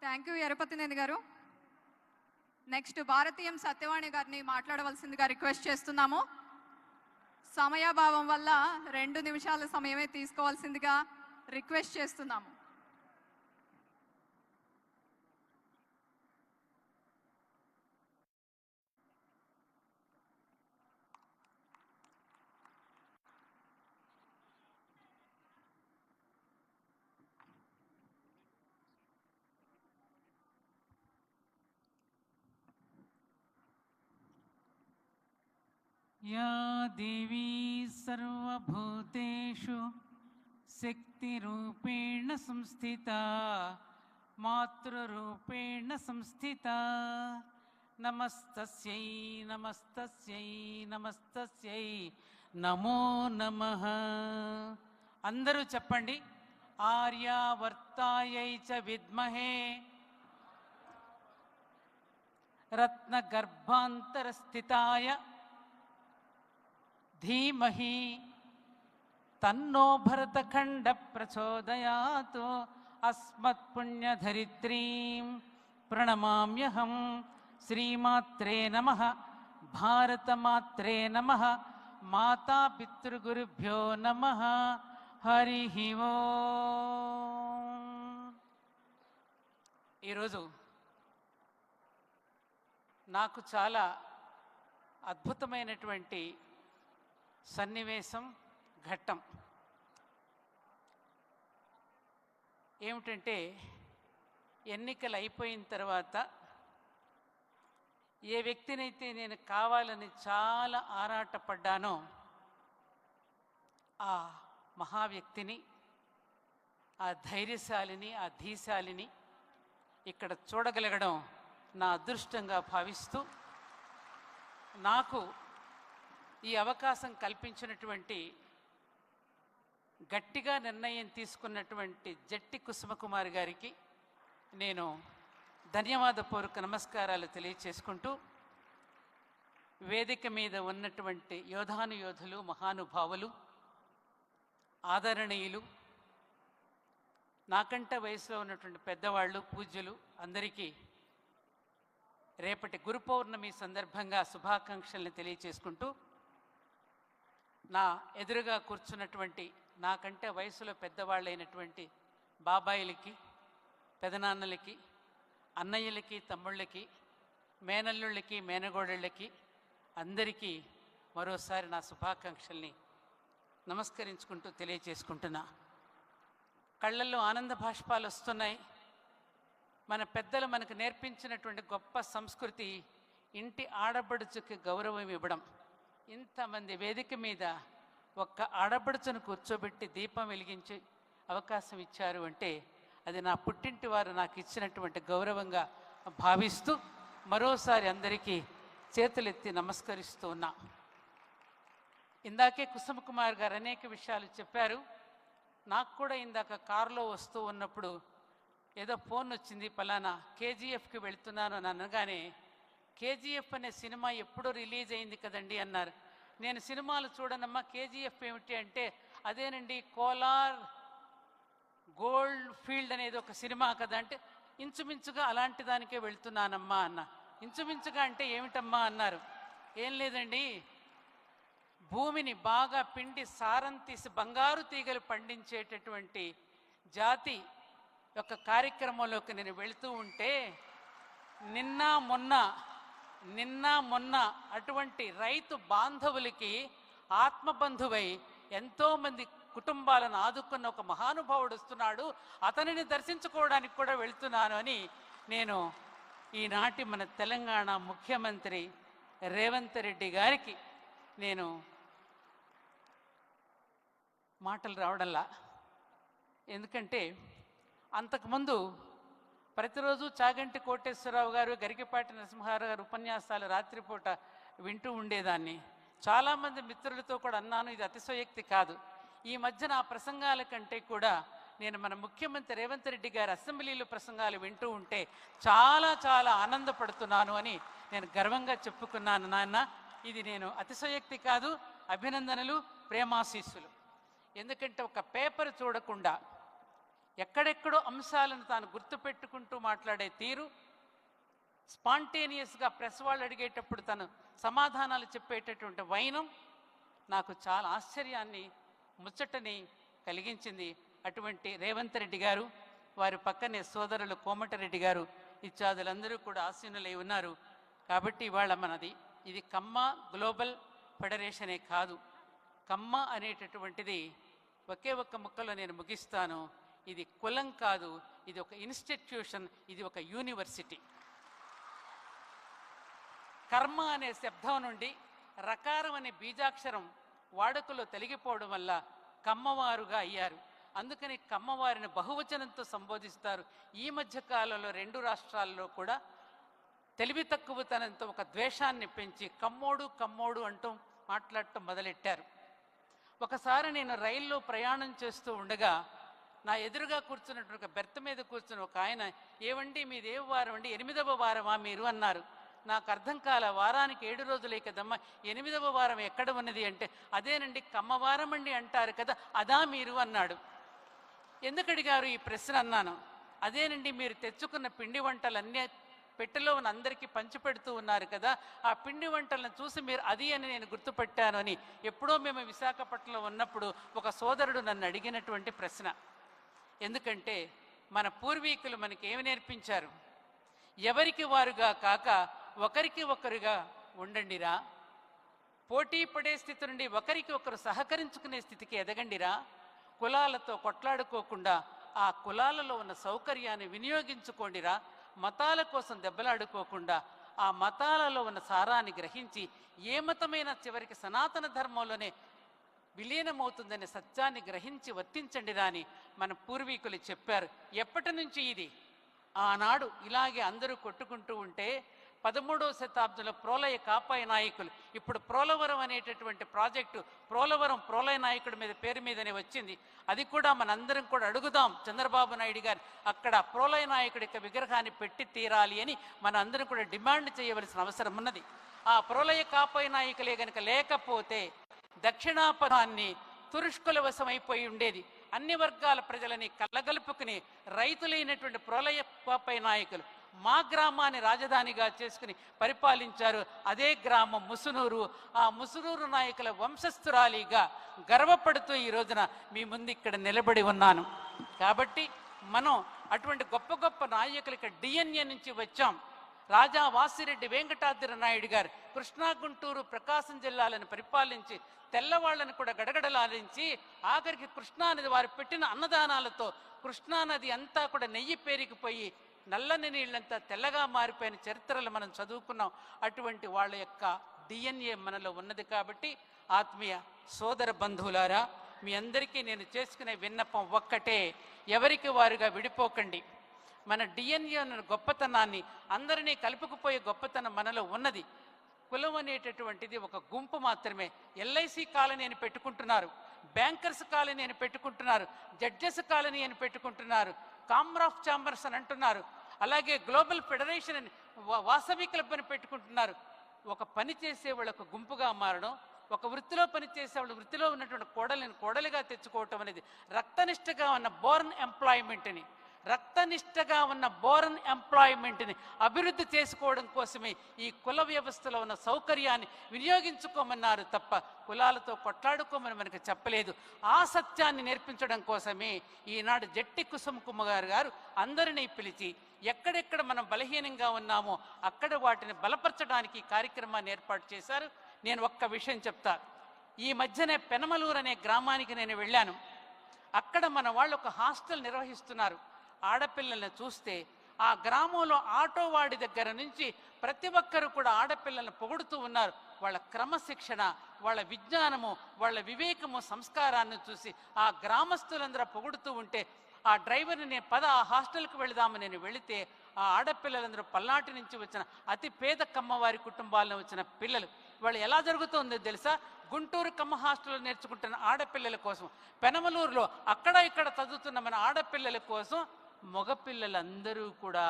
థ్యాంక్ యూ ఎరపతినేని గారు. నెక్స్ట్ భారతీయం సత్యవాణి గారిని మాట్లాడవలసిందిగా రిక్వెస్ట్ చేస్తున్నాము. సమయాభావం వల్ల 2 నిమిషాల సమయమే తీసుకోవాల్సిందిగా రిక్వెస్ట్ చేస్తున్నాము. या देवी सर्वभूतेषु शक्तिरूपेण संस्थिता मातृरूपेण संस्थिता नमस्तस्यै नमस्तस्यै नमस्तस्यै नमो नमः. అందరూ చెప్పండి. ఆర్యావర్తాయై చ విద్మహే రత్నగర్భాంతరస్థితాయ धीमहि तन्नो भरतखंड प्रचोदयात्. अस्मत्पुण्यधरित्रीं प्रणमाम्यहं. श्रीमात्रे नमः, भारतमात्रे नमः, माता पितृगुरुभ्यो नमः. हरिः ओम्. ఈరోజు నాకు చాలా అద్భుతమైనటువంటి సన్నివేశం, ఘట్టం ఏమిటంటే, ఎన్నికలు అయిపోయిన తర్వాత ఏ వ్యక్తినైతే నేను కావాలని చాలా ఆరాటపడ్డానో ఆ మహా వ్యక్తిని, ఆ ధైర్యశాలిని, ఆ ధీశాలిని ఇక్కడ చూడగలగడం నా అదృష్టంగా భావిస్తూ, నాకు ఈ అవకాశం కల్పించినటువంటి, గట్టిగా నిర్ణయం తీసుకున్నటువంటి జట్టి కుసుమకుమార్ గారికి నేను ధన్యవాదపూర్వక నమస్కారాలు తెలియచేసుకుంటూ, వేదిక మీద ఉన్నటువంటి యోధానుయోధులు, మహానుభావులు, ఆదరణీయులు, నాకంటే వయసులో ఉన్నటువంటి పెద్దవాళ్ళు, పూజ్యులు అందరికీ రేపటి గురు పౌర్ణమి సందర్భంగా శుభాకాంక్షల్ని తెలియచేసుకుంటూ, నా ఎదురుగా కూర్చున్నటువంటి నాకంటే వయసులో పెద్దవాళ్ళైనటువంటి బాబాయిలకి, పెదనాన్నలకి, అన్నయ్యలకి, తమ్ముళ్ళకి, మేనల్లుళ్ళకి, మేనగోడళ్ళకి అందరికీ మరోసారి నా శుభాకాంక్షల్ని నమస్కరించుకుంటూ తెలియచేసుకుంటున్నా. కళ్ళల్లో ఆనంద భాష్పాలు వస్తున్నాయి. మన పెద్దలు మనకు నేర్పించినటువంటి గొప్ప సంస్కృతి ఇంటి ఆడబడుచుకి గౌరవం ఇవ్వడం. ఇంతమంది వేదిక మీద ఒక్క ఆడబడుచును కూర్చోబెట్టి దీపం వెలిగించి అవకాశం ఇచ్చారు అంటే అది నా పుట్టింటి వారు నాకు ఇచ్చినటువంటి గౌరవంగా భావిస్తూ మరోసారి అందరికీ చేతులెత్తి నమస్కరిస్తూ ఉన్నా. ఇందాకే కుసుమ్ కుమార్ గారు అనేక విషయాలు చెప్పారు. నాకు కూడా ఇందాక కారులో వస్తూ ఉన్నప్పుడు ఏదో ఫోన్ వచ్చింది, పలానా కేజీఎఫ్కి వెళ్తున్నాను అని అనగానే, కేజీఎఫ్ అనే సినిమా ఎప్పుడో రిలీజ్ అయింది కదండి అన్నారు. నేను సినిమాలు చూడనమ్మా, కేజీఎఫ్ ఏమిటి అంటే, అదేనండి కోలార్ గోల్డ్ ఫీల్డ్ అనేది ఒక సినిమా కదా అంటే, ఇంచుమించుగా అలాంటి దానికే వెళ్తున్నానమ్మా అన్న. ఇంచుమించుగా అంటే ఏమిటమ్మా అన్నారు. ఏం లేదండి, భూమిని బాగా పిండి సారం తీసి బంగారు తీగలు పండించేటటువంటి జాతి యొక్క కార్యక్రమంలోకి నేను వెళుతూ ఉంటే, నిన్న మొన్న నిన్న మొన్న అటువంటి రైతు బాంధవులకి ఆత్మబంధువై ఎంతోమంది కుటుంబాలను ఆదుకున్న ఒక మహానుభావుడు వస్తున్నాడు, అతనిని దర్శించుకోవడానికి కూడా వెళ్తున్నాను అని నేను ఈనాటి మన తెలంగాణ ముఖ్యమంత్రి రేవంత్ రెడ్డి గారికి నేను మాటలు రావడంలా. ఎందుకంటే అంతకుముందు ప్రతిరోజు చాగంటి కోటేశ్వరరావు గారు, గరికపాటి నరసింహారావు గారు ఉపన్యాసాలు రాత్రిపూట వింటూ ఉండేదాన్ని. చాలామంది మిత్రులతో కూడా అన్నాను, ఇది అతిశయోక్తి కాదు. ఈ మధ్యన ఆ ప్రసంగాల కంటే కూడా నేను మన ముఖ్యమంత్రి రేవంత్ రెడ్డి గారి అసెంబ్లీలో ప్రసంగాలు వింటూ ఉంటే చాలా చాలా ఆనందపడుతున్నాను అని నేను గర్వంగా చెప్పుకున్నాను. నాన్న, ఇది నేను అతిశయోక్తి కాదు, అభినందనలు, ప్రేమాశీస్సులు. ఎందుకంటే ఒక పేపర్ చూడకుండా ఎక్కడెక్కడో అంశాలను తాను గుర్తుపెట్టుకుంటూ మాట్లాడే తీరు, స్పాంటేనియస్గా ప్రెస్ వాళ్ళు అడిగేటప్పుడు తను సమాధానాలు చెప్పేటటువంటి వైనం నాకు చాలా ఆశ్చర్యాన్ని, ముచ్చటని కలిగించింది. అటువంటి రేవంత్ రెడ్డి గారు, వారి పక్కనే సోదరులు కోమటిరెడ్డి గారు ఇత్యాదులందరూ కూడా ఆసీనులై ఉన్నారు. కాబట్టి ఇవాళ మనది ఇది కమ్మ గ్లోబల్ ఫెడరేషనే కాదు. కమ్మ అనేటటువంటిది ఒకే ఒక్క ముక్కలో నేను ముగిస్తాను. ఇది కులం కాదు, ఇది ఒక ఇన్స్టిట్యూషన్, ఇది ఒక యూనివర్సిటీ. కర్మ అనే శబ్దం నుండి రకారం అనే బీజాక్షరం వాడుకలో తొలగిపోవడం వల్ల కమ్మవారుగా అయ్యారు. అందుకని కమ్మవారిని బహువచనంతో సంబోధిస్తారు. ఈ మధ్య కాలంలో 2 రాష్ట్రాల్లో కూడా తెలివి తక్కువతనంతో ఒక ద్వేషాన్ని పెంచి కమ్మోడు కమ్మోడు అంటూ మాట్లాడటం మొదలెట్టారు. ఒకసారి నేను రైల్లో ప్రయాణం చేస్తూ ఉండగా నా ఎదురుగా కూర్చున్నటువంటి ఒక బెర్త్ మీద కూర్చుని ఒక ఆయన, ఏవండి మీది ఏ వారం అండి, 8వ వారమా మీరు అన్నారు. నాకు అర్థం కాల. వారానికి 7 రోజులే కదమ్మా, 8వ వారం ఎక్కడ ఉన్నది అంటే, అదేనండి కమ్మవారం అండి అంటారు కదా, అదా మీరు అన్నాడు. ఎందుకు అడిగారు ఈ ప్రశ్న అన్నాను. అదేనండి మీరు తెచ్చుకున్న పిండి వంటలన్నీ పెట్టెలో ఉన్న అందరికీ పంచిపెడుతూ ఉన్నారు కదా, ఆ పిండి వంటలను చూసి మీరు అది అని నేను గుర్తుపెట్టాను అని ఎప్పుడో మేము విశాఖపట్నంలో ఉన్నప్పుడు ఒక సోదరుడు నన్ను అడిగినటువంటి ప్రశ్న. ఎందుకంటే మన పూర్వీకులు మనకి ఏమి నేర్పించారు? ఎవరికి వారుగా కాక ఒకరికి ఒకరుగా ఉండండిరా, పోటీ పడే స్థితి నుండి ఒకరికి ఒకరు సహకరించుకునే స్థితికి ఎదగండిరా, కులాలతో కొట్లాడుకోకుండా ఆ కులాలలో ఉన్న సౌకర్యాన్ని వినియోగించుకోండిరా, మతాల కోసం దెబ్బలాడుకోకుండా ఆ మతాలలో ఉన్న సారాన్ని గ్రహించి ఏ మతమైన చివరికి సనాతన ధర్మంలోనే విలీనమవుతుందనే సత్యాన్ని గ్రహించి వర్తించండిరా అని మన పూర్వీకులు చెప్పారు. ఎప్పటి నుంచి ఇది? ఆనాడు ఇలాగే అందరూ కొట్టుకుంటూ ఉంటే 13వ శతాబ్దంలో ప్రోలయ కాపాయ నాయకులు, ఇప్పుడు ప్రోలవరం అనేటటువంటి ప్రాజెక్టు ప్రోలయ నాయకుడి మీద పేరు మీదనే వచ్చింది. అది కూడా మనందరం కూడా అడుగుదాం చంద్రబాబు నాయుడు గారు, అక్కడ ప్రోలయ నాయకుడి యొక్క విగ్రహాన్ని పెట్టి తీరాలి అని మన అందరం కూడా డిమాండ్ చేయవలసిన అవసరం ఉన్నది. ఆ ప్రోలయ కాపాయ నాయకులే గనక లేకపోతే దక్షిణాపథాన్ని తురుష్కుల వశమైపోయి ఉండేది. అన్ని వర్గాల ప్రజలని కలగలుపుకుని రైతులైనటువంటి ప్రోలయ కాపాయ నాయకులు మా గ్రామాన్ని రాజధానిగా చేసుకుని పరిపాలించారు. అదే గ్రామం ముసునూరు. ఆ ముసునూరు నాయకుల వంశస్థురాలిగా గర్వపడుతూ ఈ రోజున మీ ముందు ఇక్కడ నిలబడి ఉన్నాను. కాబట్టి మనం అటువంటి గొప్ప గొప్ప నాయకులకి డిఎన్ఏ నుంచి వచ్చాం. రాజా వాసిరెడ్డి వెంకటాద్రి నాయుడు గారు కృష్ణా, గుంటూరు, ప్రకాశం జిల్లాలను పరిపాలించి తెల్లవాళ్లను కూడా గడగడలాడించి ఆఖరికి కృష్ణానది వారు పెట్టిన అన్నదానాలతో కృష్ణానది అంతా కూడా నెయ్యి పేరుకుపోయి నల్లని నీళ్ళంతా తెల్లగా మారిపోయిన చరిత్రలు మనం చదువుకున్నాం. అటువంటి వాళ్ళ యొక్క డిఎన్ఏ మనలో ఉన్నది. కాబట్టి ఆత్మీయ సోదర బంధువులారా, మీ అందరికీ నేను చేసుకునే విన్నపం ఒక్కటే, ఎవరికి వారుగా విడిపోకండి. మన డిఎన్ఏ గొప్పతనాన్ని అందరినీ కలుపుకుపోయే గొప్పతనం మనలో ఉన్నది. కులం అనేటటువంటిది ఒక గుంపు మాత్రమే. ఎల్ఐసి కాలనీ అని పెట్టుకుంటున్నారు, బ్యాంకర్స్ కాలనీ అని పెట్టుకుంటున్నారు, జడ్జెస్ కాలనీ అని పెట్టుకుంటున్నారు, కామర్ ఆఫ్ ఛాంబర్స్ అని అంటున్నారు, అలాగే గ్లోబల్ ఫెడరేషన్ అని వాసవి క్లబ్ అని పెట్టుకుంటున్నారు. ఒక పని చేసేవాళ్ళు ఒక గుంపుగా మారడం, ఒక వృత్తిలో పనిచేసేవాళ్ళు వృత్తిలో ఉన్నటువంటి కోడలిని కోడలిగా తెచ్చుకోవటం అనేది రక్తనిష్టగా ఉన్న బోర్న్ ఎంప్లాయ్మెంట్ని, రక్తనిష్టగా ఉన్న బోరన్ ఎంప్లాయ్మెంట్ని అభివృద్ధి చేసుకోవడం కోసమే ఈ కుల వ్యవస్థలో ఉన్న సౌకర్యాన్ని వినియోగించుకోమన్నారు తప్ప కులాలతో కొట్లాడుకోమని మనకు చెప్పలేదు. ఆ సత్యాన్ని నేర్పించడం కోసమే ఈనాడు జట్టి కుసుమ్ కుమార్ గారు అందరినీ పిలిచి ఎక్కడెక్కడ మనం బలహీనంగా ఉన్నామో అక్కడ వాటిని బలపరచడానికి కార్యక్రమాన్ని ఏర్పాటు చేశారు. నేను ఒక్క విషయం చెప్తా. ఈ మధ్యనే పెనమలూరు అనే గ్రామానికి నేను వెళ్ళాను. అక్కడ మన వాళ్ళు ఒక హాస్టల్ నిర్వహిస్తున్నారు. ఆడపిల్లల్ని చూస్తే ఆ గ్రామంలో ఆటో వాడి దగ్గర నుంచి ప్రతి ఒక్కరు కూడా ఆడపిల్లల్ని పొగుడుతూ ఉన్నారు. వాళ్ళ క్రమశిక్షణ, వాళ్ళ విజ్ఞానము, వాళ్ళ వివేకము, సంస్కారాన్ని చూసి ఆ గ్రామస్తులందరూ పొగుడుతూ ఉంటే ఆ డ్రైవర్ని నేను ఆ హాస్టల్కి వెళదామని నేను వెళితే ఆ ఆడపిల్లలందరూ పల్నాటి నుంచి వచ్చిన అతి పేద కమ్మవారి కుటుంబాల్లో వచ్చిన పిల్లలు. వాళ్ళు ఎలా జరుగుతుందో తెలుసా? గుంటూరు కమ్మ హాస్టల్లో నేర్చుకుంటున్న ఆడపిల్లల కోసం, పెనమలూరులో అక్కడ ఇక్కడ చదువుతున్న మన ఆడపిల్లల కోసం మగపిల్లలందరూ కూడా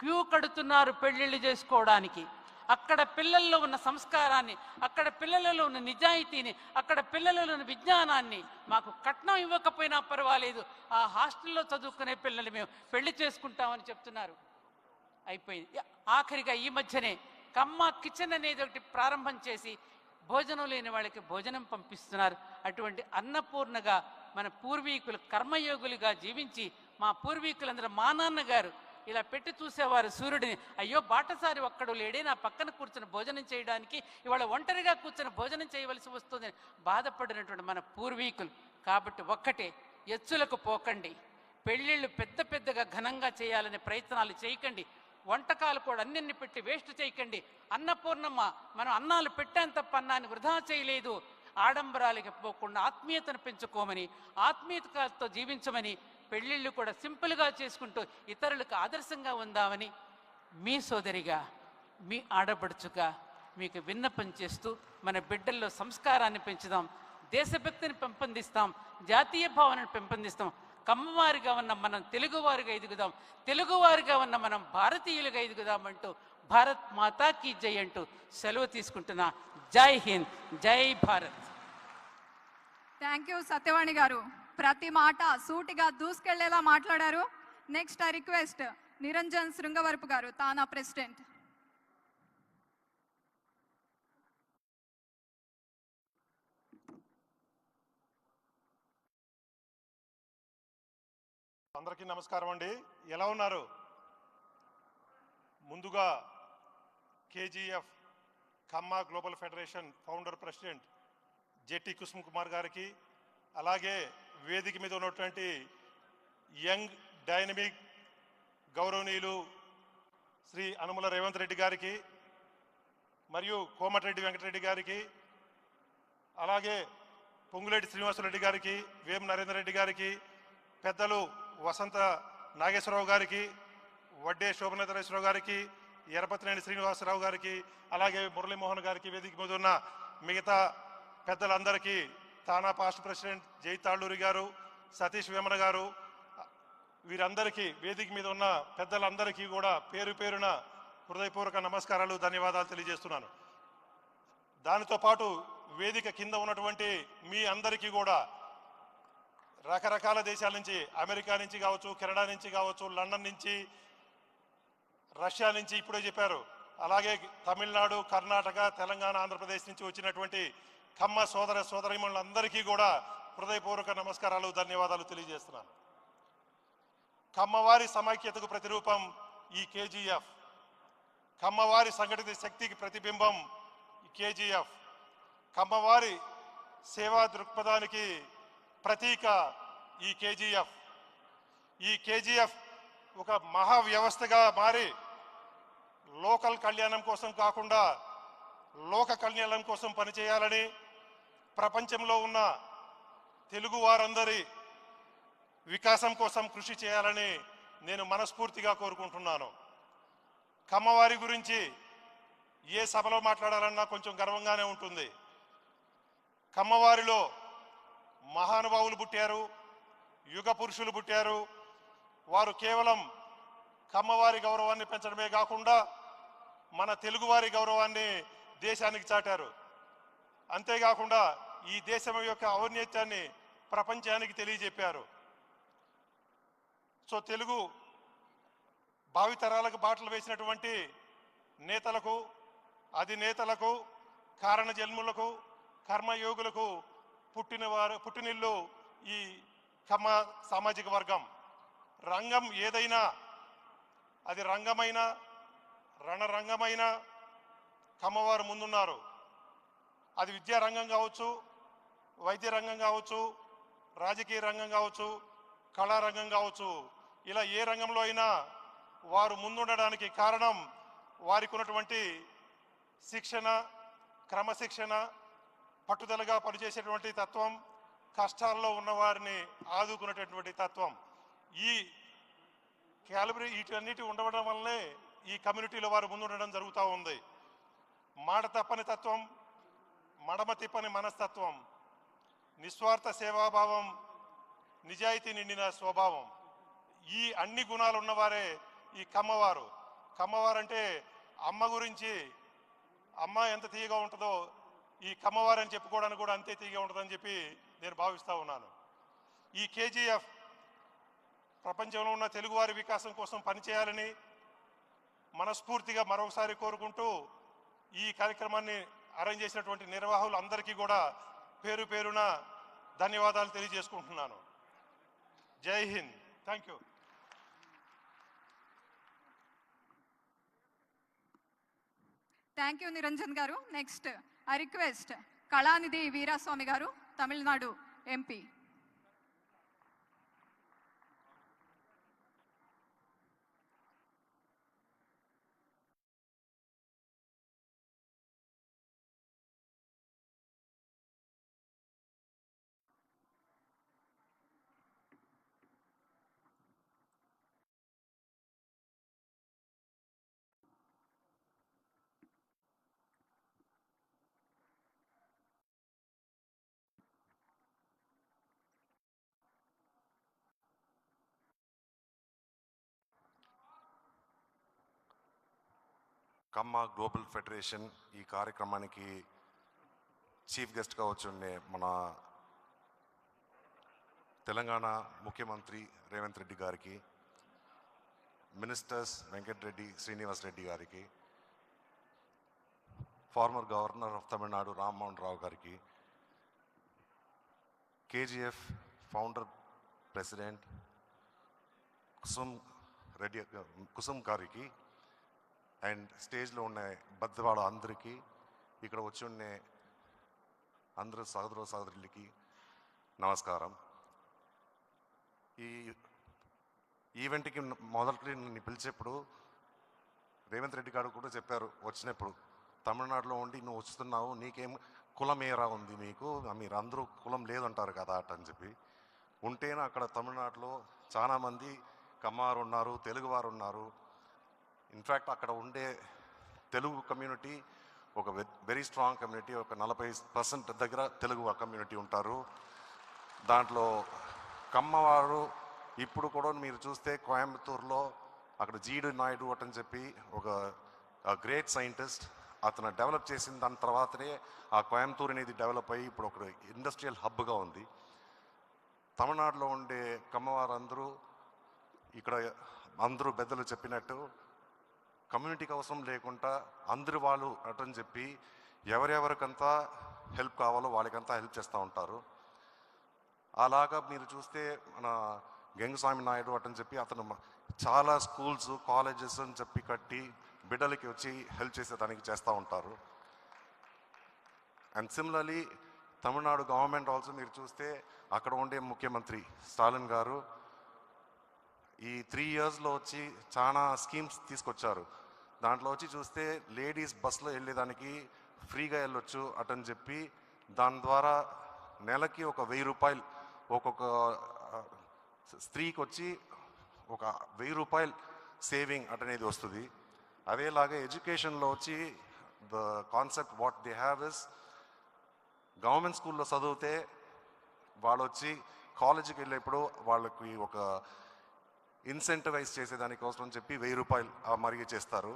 క్యూ కడుతున్నారు పెళ్ళిళ్ళు చేసుకోవడానికి. అక్కడ పిల్లల్లో ఉన్న సంస్కారాన్ని, అక్కడ పిల్లలలో ఉన్న నిజాయితీని, అక్కడ పిల్లలలో ఉన్న విజ్ఞానాన్ని మాకు కట్నం ఇవ్వకపోయినా పర్వాలేదు, ఆ హాస్టల్లో చదువుకునే పిల్లలు మేము పెళ్లి చేసుకుంటామని చెప్తున్నారు. అయిపోయింది. ఆఖరిగా ఈ మధ్యనే కమ్మ కిచెన్ అనేది ఒకటి ప్రారంభం చేసి భోజనం లేని వాళ్ళకి భోజనం పంపిస్తున్నారు. అటువంటి అన్నపూర్ణగా మన పూర్వీకులు కర్మయోగులుగా జీవించి మా పూర్వీకులందరూ, మా నాన్నగారు ఇలా పెట్టి చూసేవారు సూర్యుడిని. అయ్యో బాటసారి ఒక్కడు లేడే నా పక్కన కూర్చొని భోజనం చేయడానికి, ఇవాళ ఒంటరిగా కూర్చొని భోజనం చేయవలసి వస్తుందని బాధపడినటువంటి మన పూర్వీకులు. కాబట్టి ఒక్కటే, ఎచ్చులకు పోకండి, పెళ్ళిళ్ళు పెద్ద పెద్దగా ఘనంగా చేయాలనే ప్రయత్నాలు చేయకండి, వంటకాలు కూడా అన్నిన్ని పెట్టి వేస్ట్ చేయకండి. అన్నపూర్ణమ్మ మనం అన్నాలు పెట్టాను తప్ప అన్నాన్ని వృధా చేయలేదు. ఆడంబరాలకి పోకుండా ఆత్మీయతను పెంచుకోమని, ఆత్మీయతతో జీవించమని, పెళ్ళిళ్ళు కూడా సింపుల్గా చేసుకుంటూ ఇతరులకు ఆదర్శంగా ఉందామని మీ సోదరిగా, మీ ఆడపడుచుగా మీకు విన్నపం చేస్తూ మన బిడ్డల్లో సంస్కారాన్ని పెంచుదాం, దేశభక్తిని పెంపొందిస్తాం, జాతీయ భావనను పెంపొందిస్తాం. కమ్మవారిగా ఉన్న మనం తెలుగువారిగా ఎదుగుదాం, తెలుగువారిగా ఉన్న మనం భారతీయులుగా ఎదుగుదామంటూ భారత్ మాతాకి జై అంటూ సెలవు తీసుకుంటున్నా. జై హింద్, జై భారత్. థ్యాంక్ యూ సత్యవాణి గారు. ప్రతి మాట సూటిగా దూసుకెళ్లేలా మాట్లాడారు. Next I request Niranjan Srungavarapu గారు, తానా ప్రెసిడెంట్. అందరికీ నమస్కారం అండి. ఎలా ఉన్నారు? ముందుగా KGF Kamma global federation founder president Jetti Kusum Kumar గారికి, అలాగే వేదిక మీద ఉన్నటువంటి యంగ్ డైనమిక్ గౌరవనీయులు శ్రీ అనుముల రేవంత్ రెడ్డి గారికి, మరియు కోమటిరెడ్డి వెంకటరెడ్డి గారికి, అలాగే పొంగులేటి శ్రీనివాసరెడ్డి గారికి, వేం నరేందర్ రెడ్డి గారికి, పెద్దలు వసంత నాగేశ్వరరావు గారికి, వడ్డే శోభనేశ్వరరావు గారికి, ఎరపతినేని శ్రీనివాసరావు గారికి, అలాగే మురళీమోహన్ గారికి, వేదిక మీద ఉన్న మిగతా పెద్దలందరికీ, తానా పాస్ట్ ప్రెసిడెంట్ జై తాళ్ళూరి గారు, సతీష్ వేమన గారు, వీరందరికీ, వేదిక మీద ఉన్న పెద్దలందరికీ కూడా పేరు పేరున హృదయపూర్వక నమస్కారాలు, ధన్యవాదాలు తెలియజేస్తున్నాను. దానితో పాటు వేదిక కింద ఉన్నటువంటి మీ అందరికీ కూడా రకరకాల దేశాల నుంచి, అమెరికా నుంచి కావచ్చు, కెనడా నుంచి కావచ్చు, లండన్ నుంచి, రష్యా నుంచి ఇప్పుడే చెప్పారు, అలాగే తమిళనాడు, కర్ణాటక, తెలంగాణ, ఆంధ్రప్రదేశ్ నుంచి వచ్చినటువంటి ఖమ్మ సోదర సోదరీమణులందరికీ కూడా హృదయపూర్వక నమస్కారాలు, ధన్యవాదాలు తెలియజేస్తున్నాను. కమ్మవారి సమైక్యతకు ప్రతిరూపం ఈ కేజీఎఫ్, కమ్మవారి సంఘటిత శక్తికి ప్రతిబింబం ఈ కేజీఎఫ్, కమ్మవారి సేవా దృక్పథానికి ప్రతీక ఈ కేజీఎఫ్. ఈ కేజీఎఫ్ ఒక మహా వ్యవస్థగా మారి లోకల్ కళ్యాణం కోసం కాకుండా లోక కళ్యాణం కోసం పనిచేయాలని, ప్రపంచంలో ఉన్న తెలుగు వారందరి వికాసం కోసం కృషి చేయాలని నేను మనస్ఫూర్తిగా కోరుకుంటున్నాను. కమ్మవారి గురించి ఏ సభలో మాట్లాడాలన్నా కొంచెం గర్వంగానే ఉంటుంది. కమ్మవారిలో మహానుభావులు పుట్టారు, యుగ పురుషులు పుట్టారు. వారు కేవలం కమ్మవారి గౌరవాన్ని పెంచడమే కాకుండా మన తెలుగువారి గౌరవాన్ని దేశానికి చాటారు. అంతేకాకుండా ఈ దేశం యొక్క ఔన్నత్యాన్ని ప్రపంచానికి తెలియజెప్పారు. సో తెలుగు భావితరాలకు బాటలు వేసినటువంటి నేతలకు, అధినేతలకు, కారణ జన్ములకు, కర్మయోగులకు పుట్టినిల్లు ఈ కమ్మ సామాజిక వర్గం. రంగం ఏదైనా, అది రంగమైన రణరంగమైన కమ్మవారు ముందున్నారు. అది విద్యా రంగం కావచ్చు, వైద్య రంగం కావచ్చు, రాజకీయ రంగం కావచ్చు, కళారంగం కావచ్చు. ఇలా ఏ రంగంలో అయినా వారు ముందుండడానికి కారణం వారికి ఉన్నటువంటి శిక్షణ, క్రమశిక్షణ, పట్టుదలగా పనిచేసేటువంటి తత్వం, కష్టాల్లో ఉన్న వారిని ఆదుకునేటటువంటి తత్వం. ఈ క్యాలిబరీ వీటన్నిటి ఉండడం వల్లనే ఈ కమ్యూనిటీలో వారు ముందుండడం జరుగుతూ ఉంది. మాట తప్పని తత్వం, మడమ తిప్పని మనస్తత్వం, నిస్వార్థ సేవాభావం, నిజాయితీ నిండిన స్వభావం, ఈ అన్ని గుణాలు ఉన్నవారే ఈ కమ్మవారు. కమ్మవారంటే అమ్మ గురించి, అమ్మ ఎంత తీయగా ఉంటుందో ఈ కమ్మవారని చెప్పుకోవడానికి కూడా అంతే తీయగా ఉంటుందని చెప్పి నేను భావిస్తూ ఉన్నాను. ఈ కేజీఎఫ్ ప్రపంచంలో ఉన్న తెలుగువారి వికాసం కోసం పనిచేయాలని మనస్ఫూర్తిగా మరొకసారి కోరుకుంటూ ఈ కార్యక్రమాన్ని అరేంజ్ చేసినటువంటి నిర్వాహకులు అందరికీ కూడా పేరు పేరున ధన్యవాదాలు తెలియజేసుకుంటున్నాను. జై Hind. Thank you. Thank you Niranjan గారు. Next I request Kalanithi Veeraswamy గారు, తమిళనాడు ఎంపీ. కమ్మ గ్లోబల్ ఫెడరేషన్ ఈ కార్యక్రమానికి చీఫ్ గెస్ట్గా వచ్చుండే మన తెలంగాణ ముఖ్యమంత్రి రేవంత్ రెడ్డి గారికి, మినిస్టర్స్ వెంకటరెడ్డి శ్రీనివాస్ రెడ్డి గారికి, former governor of Tamil Nadu Rammohan Rao గారికి, కేజీఎఫ్ ఫౌండర్ ప్రెసిడెంట్ కుసుమ్ గారికి, అండ్ స్టేజ్లో ఉన్న బద్దవాడ అందరికీ, ఇక్కడ వచ్చి ఉండే అందరూ సహోదర సహోదరులకి నమస్కారం. ఈ ఈవెంట్కి మొదటి నన్ను పిలిచేప్పుడు రేవంత్ రెడ్డి గారు కూడా చెప్పారు, వచ్చినప్పుడు తమిళనాడులో ఉండి నువ్వు వస్తున్నావు, నీకేం కులం ఏరా ఉంది మీకు, మీరు అందరూ కులం లేదంటారు కదా అని చెప్పి. ఉంటేనే అక్కడ తమిళనాడులో చాలామంది కమ్మవారు ఉన్నారు, తెలుగువారు ఉన్నారు. ఇన్ఫ్యాక్ట్ అక్కడ ఉండే తెలుగు కమ్యూనిటీ ఒక వెరీ స్ట్రాంగ్ కమ్యూనిటీ. ఒక 40% దగ్గర తెలుగు కమ్యూనిటీ ఉంటారు. దాంట్లో కమ్మవారు ఇప్పుడు కూడా మీరు చూస్తే కోయంబత్తూరులో అక్కడ జీడి నాయుడు అని చెప్పి ఒక గ్రేట్ సైంటిస్ట్, అతను డెవలప్ చేసిన దాని తర్వాతనే ఆ కోయంబత్తూరు అనేది డెవలప్ అయ్యి ఇప్పుడు ఒక ఇండస్ట్రియల్ హబ్గా ఉంది. తమిళనాడులో ఉండే కమ్మవారు అందరూ ఇక్కడ అందరూ పెద్దలు చెప్పినట్టు కమ్యూనిటీకి అవసరం లేకుండా అందరు వాళ్ళు అటని చెప్పి ఎవరెవరికంతా హెల్ప్ కావాలో వాళ్ళకంతా హెల్ప్ చేస్తూ ఉంటారు. అలాగా మీరు చూస్తే మన గంగస్వామి నాయుడు అటని చెప్పి అతను చాలా స్కూల్స్ కాలేజెస్ అని చెప్పి కట్టి బిడ్డలకి వచ్చి హెల్ప్ చేసేదానికి చేస్తూ ఉంటారు. And similarly Tamil Nadu government also మీరు చూస్తే అక్కడ ఉండే ముఖ్యమంత్రి స్టాలిన్ గారు ఈ 3 yearsలో వచ్చి చాలా స్కీమ్స్ తీసుకొచ్చారు. దాంట్లో వచ్చి చూస్తే లేడీస్ బస్సులో వెళ్ళేదానికి ఫ్రీగా వెళ్ళొచ్చు అటని చెప్పి దాని ద్వారా నెలకి ఒక 1000 రూపాయలు ఒక్కొక్క స్త్రీకి వచ్చి ఒక 1000 రూపాయలు సేవింగ్ అటనేది వస్తుంది. అదేలాగా ఎడ్యుకేషన్లో వచ్చి the concept what they have is government స్కూల్లో చదివితే వాళ్ళు వచ్చి కాలేజీకి వెళ్ళేప్పుడు వాళ్ళకి ఒక ఇన్సెంటివైజ్ చేసేదానికోసం చెప్పి 1000 రూపాయలు మరిగి చేస్తారు.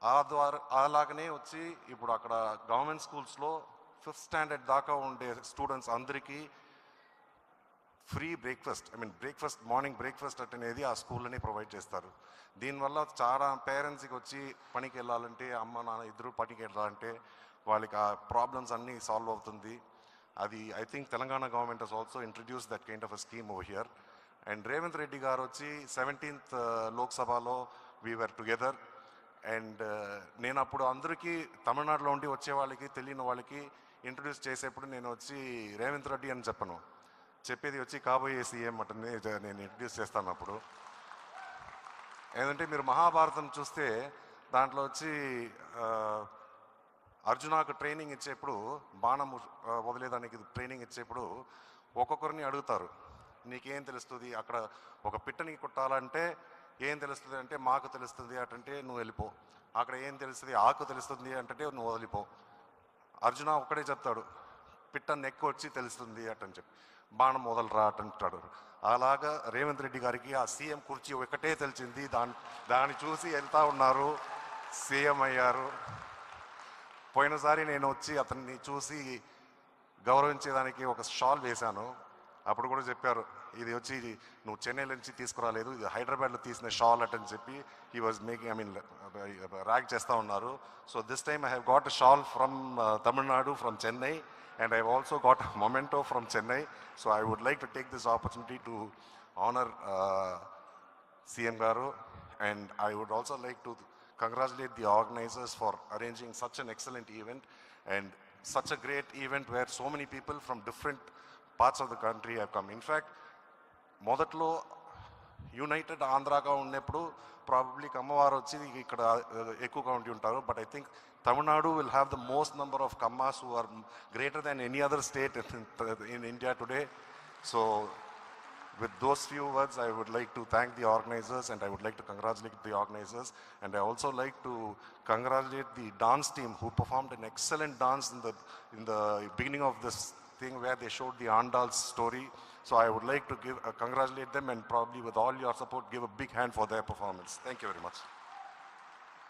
ఆ ద్వారా అలాగనే వచ్చి ఇప్పుడు అక్కడ గవర్నమెంట్ స్కూల్స్లో 5th స్టాండర్డ్ దాకా ఉండే స్టూడెంట్స్ అందరికీ free breakfast, I mean breakfast, morning breakfast అనేది ఆ స్కూల్లోనే ప్రొవైడ్ చేస్తారు. దీనివల్ల చాలా పేరెంట్స్కి వచ్చి పనికి వెళ్ళాలంటే, అమ్మ నాన్న ఇద్దరు పనికి వెళ్ళాలంటే వాళ్ళకి ఆ ప్రాబ్లమ్స్ అన్నీ సాల్వ్ అవుతుంది. అది I think Telangana government has also introduce that kind of a scheme over here. And Revanth Reddy గారు వచ్చి 17th లోక్సభలో వీ వర్ టుగెదర్. అండ్ నేను అప్పుడు అందరికీ తమిళనాడులో ఉండి వచ్చే వాళ్ళకి తెలియని వాళ్ళకి ఇంట్రడ్యూస్ చేసేప్పుడు నేను వచ్చి రేవంత్ రెడ్డి అని చెప్పను, చెప్పేది వచ్చి కాబోయే సీఎం అంటే నేను ఇంట్రడ్యూస్ చేస్తాను. అప్పుడు ఏంటంటే మీరు మహాభారతం చూస్తే దాంట్లో వచ్చి అర్జునాకు ట్రైనింగ్ ఇచ్చేప్పుడు, బాణం వదిలేదానికి ట్రైనింగ్ ఇచ్చేప్పుడు ఒక్కొక్కరిని అడుగుతారు, నీకేం తెలుస్తుంది, అక్కడ ఒక పిట్టని కొట్టాలంటే ఏం తెలుస్తుంది అంటే మాకు తెలుస్తుంది అంటే నువ్వు వెళ్ళిపో, అక్కడ ఏం తెలుస్తుంది ఆకు తెలుస్తుంది అంటే నువ్వు వదిలిపో. అర్జున ఒక్కడే చెప్తాడు, పిట్ట నెక్కు వచ్చి తెలుస్తుంది అటని చెప్పి, బాణం వదలరా అంటాడు. అలాగా రేవంత్ రెడ్డి గారికి ఆ సీఎం కుర్చీ ఒకటే తెలిసింది, దాన్ని చూసి వెళ్తా ఉన్నారు, సీఎం అయ్యారు. పోయినసారి నేను వచ్చి అతన్ని చూసి గౌరవించేదానికి ఒక షాల్ వేశాను. అప్పుడు కూడా చెప్పారు, ఇది వచ్చి నువ్వు చెన్నై నుంచి తీసుకురాలేదు, ఇది హైదరాబాద్లో తీసిన షాల్ అట్ అని చెప్పి he was making, I mean rag చేస్తూ ఉన్నారు. So this time I have got a shawl from Tamil Nadu, from Chennai, and I've also got a memento from Chennai. So I would like to take this opportunity to honor CM Garu, and I would also like to congratulate the organizers for arranging such an excellent event and such a great event where so many people from different parts of the country have come. In fact, మొదట్లో యునైటెడ్ ఆంధ్రాగా ఉన్నప్పుడు ప్రాబబ్లీ కమ్మవారు వచ్చి ఇక్కడ ఎక్కువగా ఉండి ఉంటారు. But I think Tamil Nadu will have the most number of Kammas who are greater than any other state in India today. So with those few words, I would like to thank the organizers and I would like to congratulate the organizers. And I also like to congratulate the dance team who performed an excellent dance in the beginning of this thing where they showed the Andal's story. So I would like to congratulate them and probably with all your support give a big hand for their performance. Thank you very much.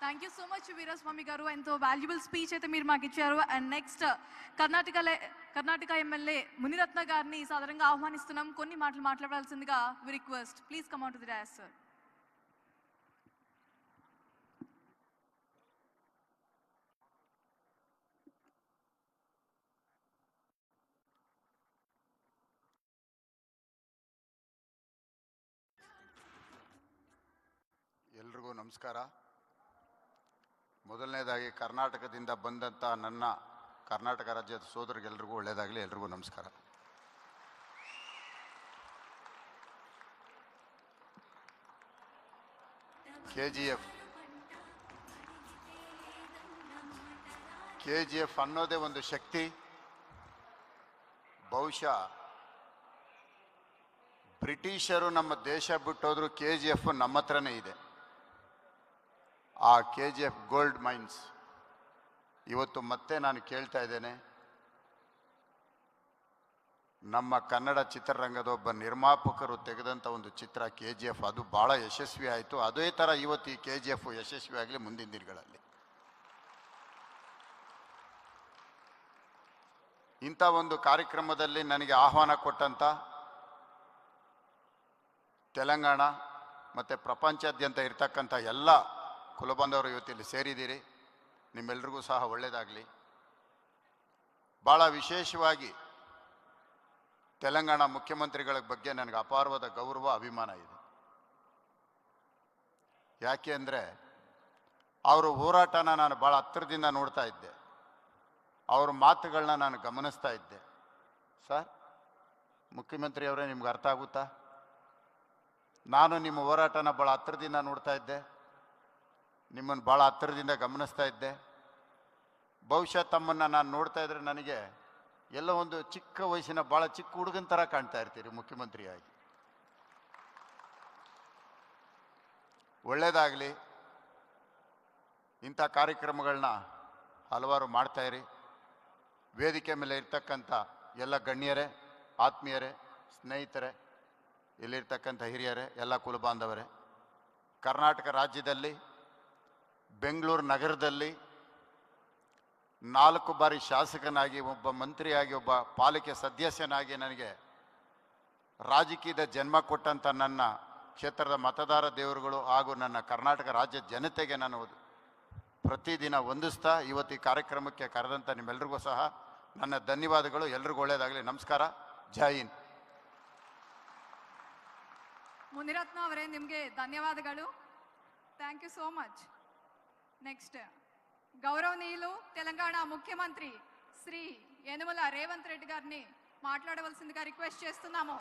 Thank you so much Veeraswamy గారు, ఎంతో వాల్యుబుల్ స్పీచ్ అయితే మీరు మాకు ఇచ్చారు. And next Karnataka MLA Muniratna గారిని సాధారణంగా ఆహ్వానిస్తున్నాం. కొన్ని మాటలు మాట్లాడాల్సిందిగా we request. Please come out to the dais sir. ಎಲ್ರಿಗೂ ನಮಸ್ಕಾರ. ಮೊದಲನೇದಾಗಿ ಕರ್ನಾಟಕದಿಂದ ಬಂದಂಥ ನನ್ನ ಕರ್ನಾಟಕ ರಾಜ್ಯದ ಸೋದರಿಗೆಲ್ರಿಗೂ ಒಳ್ಳೆಯದಾಗಲಿ. ಎಲ್ರಿಗೂ ನಮಸ್ಕಾರ. KGF ಅನ್ನೋದೇ ಒಂದು ಶಕ್ತಿ. ಬಹುಶಃ ಬ್ರಿಟಿಷರು ನಮ್ಮ ದೇಶ ಬಿಟ್ಟೋದ್ರು KGF ನಮ್ಮ ಹತ್ರನೇ ಇದೆ. ಆ KGF ಗೋಲ್ಡ್ ಮೈನ್ಸ್ ಇವತ್ತು ಮತ್ತೆ ನಾನು ಕೇಳ್ತಾ ಇದ್ದೇನೆ, ನಮ್ಮ ಕನ್ನಡ ಚಿತ್ರರಂಗದ ಒಬ್ಬ ನಿರ್ಮಾಪಕರು ತೆಗೆದಂಥ ಒಂದು ಚಿತ್ರ KGF, ಅದು ಭಾಳ ಯಶಸ್ವಿ ಆಯಿತು. ಅದೇ ಥರ ಇವತ್ತು ಈ KGF ಯಶಸ್ವಿ ಆಗಲಿ ಮುಂದಿನ ದಿನಗಳಲ್ಲಿ. ಇಂಥ ಒಂದು ಕಾರ್ಯಕ್ರಮದಲ್ಲಿ ನನಗೆ ಆಹ್ವಾನ ಕೊಟ್ಟಂಥ ತೆಲಂಗಾಣ ಮತ್ತು ಪ್ರಪಂಚಾದ್ಯಂತ ಇರ್ತಕ್ಕಂಥ ಎಲ್ಲ ಕುಲಬಾಂಧವರು ಇವತ್ತಿಲ್ಲಿ ಸೇರಿದ್ದೀರಿ. ನಿಮ್ಮೆಲ್ರಿಗೂ ಸಹ ಒಳ್ಳೆಯದಾಗಲಿ. ಭಾಳ ವಿಶೇಷವಾಗಿ ತೆಲಂಗಾಣ ಮುಖ್ಯಮಂತ್ರಿಗಳ ಬಗ್ಗೆ ನನಗೆ ಅಪಾರವಾದ ಗೌರವ, ಅಭಿಮಾನ ಇದೆ. ಯಾಕೆ ಅಂದರೆ ಅವರ ಹೋರಾಟನ ನಾನು ಭಾಳ ಹತ್ತಿರದಿಂದ ನೋಡ್ತಾ ಇದ್ದೆ, ಅವ್ರ ಮಾತುಗಳನ್ನ ನಾನು ಗಮನಿಸ್ತಾ ಇದ್ದೆ. ಸರ್ ಮುಖ್ಯಮಂತ್ರಿಯವರೇ, ನಿಮ್ಗೆ ಅರ್ಥ ಆಗುತ್ತಾ? ನಾನು ನಿಮ್ಮ ಹೋರಾಟನ ಭಾಳ ಹತ್ತಿರದಿಂದ ನೋಡ್ತಾ ಇದ್ದೆ, ನಿಮ್ಮನ್ನು ಭಾಳ ಹತ್ತಿರದಿಂದ ಗಮನಿಸ್ತಾ ಇದ್ದೆ. ಬಹುಶಃ ತಮ್ಮನ್ನು ನಾನು ನೋಡ್ತಾ ಇದ್ರೆ ನನಗೆ ಎಲ್ಲ ಒಂದು ಚಿಕ್ಕ ವಯಸ್ಸಿನ ಭಾಳ ಚಿಕ್ಕ ಹುಡುಗನ ಥರ ಕಾಣ್ತಾ ಇರ್ತೀರಿ ಮುಖ್ಯಮಂತ್ರಿಯಾಗಿ. ಒಳ್ಳೆಯದಾಗಲಿ. ಇಂಥ ಕಾರ್ಯಕ್ರಮಗಳನ್ನ ಹಲವಾರು ಮಾಡ್ತಾಯಿರಿ. ವೇದಿಕೆ ಮೇಲೆ ಇರ್ತಕ್ಕಂಥ ಎಲ್ಲ ಗಣ್ಯರೇ, ಆತ್ಮೀಯರೇ, ಸ್ನೇಹಿತರೆ, ಇಲ್ಲಿರ್ತಕ್ಕಂಥ ಹಿರಿಯರೇ, ಎಲ್ಲ ಕುಲಬಾಂಧವರೇ, ಕರ್ನಾಟಕ ರಾಜ್ಯದಲ್ಲಿ ಬೆಂಗಳೂರು ನಗರದಲ್ಲಿ 4 ಬಾರಿ ಶಾಸಕನಾಗಿ, ಒಬ್ಬ ಮಂತ್ರಿಯಾಗಿ, ಒಬ್ಬ ಪಾಲಿಕೆ ಸದಸ್ಯನಾಗಿ ನನಗೆ ರಾಜಕೀಯದ ಜನ್ಮ ಕೊಟ್ಟಂಥ ನನ್ನ ಕ್ಷೇತ್ರದ ಮತದಾರ ದೇವರುಗಳು ಹಾಗೂ ನನ್ನ ಕರ್ನಾಟಕ ರಾಜ್ಯ ಜನತೆಗೆ ನಾನು ಪ್ರತಿದಿನ ವಂದಿಸ್ತಾ ಇವತ್ತು ಈ ಕಾರ್ಯಕ್ರಮಕ್ಕೆ ಕರೆದಂಥ ನಿಮ್ಮೆಲ್ಲರಿಗೂ ಸಹ ನನ್ನ ಧನ್ಯವಾದಗಳು. ಎಲ್ರಿಗೂ ಒಳ್ಳೆಯದಾಗಲಿ. ನಮಸ್ಕಾರ. ಜೈ ಹಿಂದ್. ಮುನಿರತ್ನ ಅವರೇ, ನಿಮಗೆ ಧನ್ಯವಾದಗಳು. Thank you so much. Next గౌరవనీయులు తెలంగాణ ముఖ్యమంత్రి శ్రీ యనుమల రేవంత్ రెడ్డి గారిని మాట్లాడవలసిందిగా రిక్వెస్ట్ చేస్తున్నాము.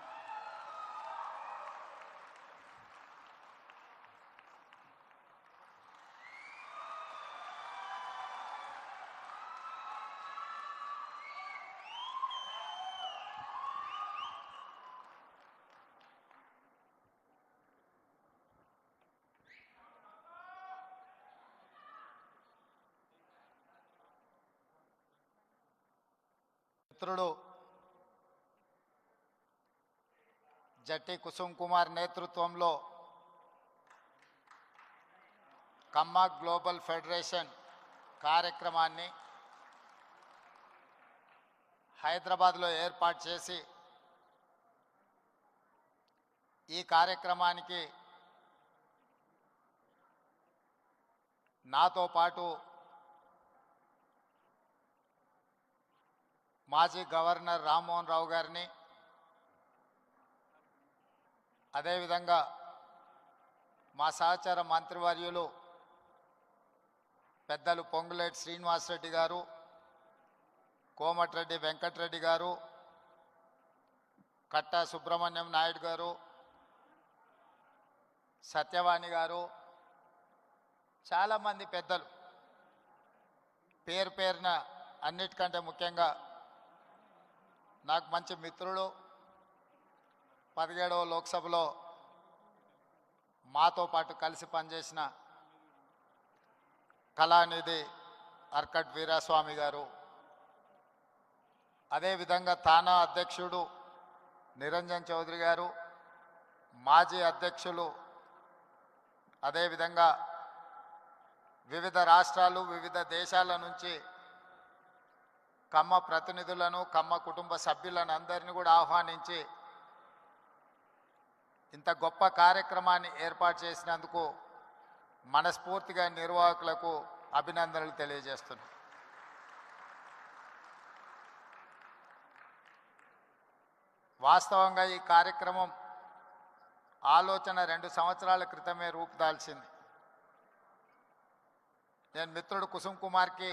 మిత్రుడు జట్టి కుసుమ్ కుమార్ నేతృత్వంలో కమ్మ గ్లోబల్ ఫెడరేషన్ కార్యక్రమాన్ని హైదరాబాద్లో ఏర్పాటు చేసి ఈ కార్యక్రమానికి నాతో పాటు మాజీ గవర్నర్ రామ్మోహన్ రావు గారిని, అదేవిధంగా మా సహచర మంత్రివర్యులు పెద్దలు పొంగులేటి శ్రీనివాసరెడ్డి గారు, కోమటిరెడ్డి వెంకటరెడ్డి గారు, కట్టా సుబ్రహ్మణ్యం నాయుడు గారు, సత్యవాణి గారు, చాలామంది పెద్దలు, పేరు పేరున అన్నిటికంటే ముఖ్యంగా నాకు మంచి మిత్రుడు, 17వ లోక్సభలో మాతో పాటు కలిసి పనిచేసిన కళానిధి అర్కట్ వీరాస్వామి గారు, అదేవిధంగా తానా అధ్యక్షుడు నిరంజన్ చౌదరి గారు, మాజీ అధ్యక్షులు, అదేవిధంగా వివిధ రాష్ట్రాలు వివిధ దేశాల నుంచి కమ్మ ప్రతినిధులను, కమ్మ కుటుంబ సభ్యులను అందరినీ కూడా ఆహ్వానించి ఇంత గొప్ప కార్యక్రమాన్ని ఏర్పాటు చేసినందుకు మనస్ఫూర్తిగా నిర్వాహకులకు అభినందనలు తెలియజేస్తున్నాను. వాస్తవంగా ఈ కార్యక్రమం ఆలోచన 2 సంవత్సరాల క్రితమే రూపుదాల్చింది. నేను మిత్రుడు కుసుమ్ కుమార్కి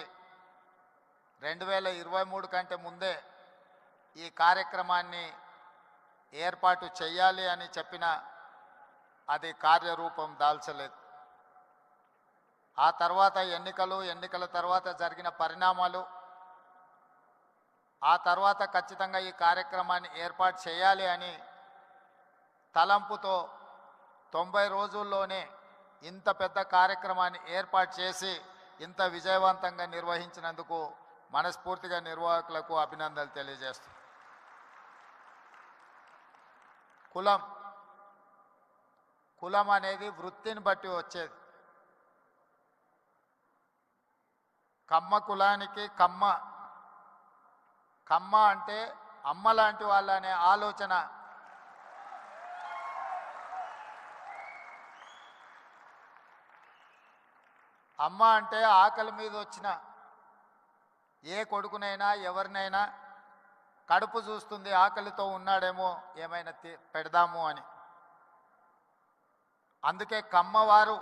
2023 కంటే ముందే ఈ కార్యక్రమాన్ని ఏర్పాటు చేయాలి అని చెప్పిన అది కార్యరూపం దాల్చలేదు. ఆ తర్వాత ఎన్నికల తర్వాత జరిగిన పరిణామాలు, ఆ తర్వాత ఖచ్చితంగా ఈ కార్యక్రమాన్ని ఏర్పాటు చేయాలి అని తలంపుతో 90 రోజుల్లోనే ఇంత పెద్ద కార్యక్రమాన్ని ఏర్పాటు చేసి ఇంత విజయవంతంగా నిర్వహించినందుకు మనస్ఫూర్తిగా నిర్వాహకులకు అభినందనలు తెలియజేస్తాను. కులం అనేది వృత్తిని బట్టి వచ్చేది. కమ్మ కులానికి కమ్మ అంటే అమ్మ లాంటి వాళ్ళ అనే ఆలోచన అమ్మ అంటే ఆకలి మీద వచ్చిన ఏ కొడుకునైనా ఎవరినైనా కడుపు చూస్తుంది, ఆకలితో ఉన్నాడేమో ఏమైనా పెడదాము అని. అందుకే కమ్మవారు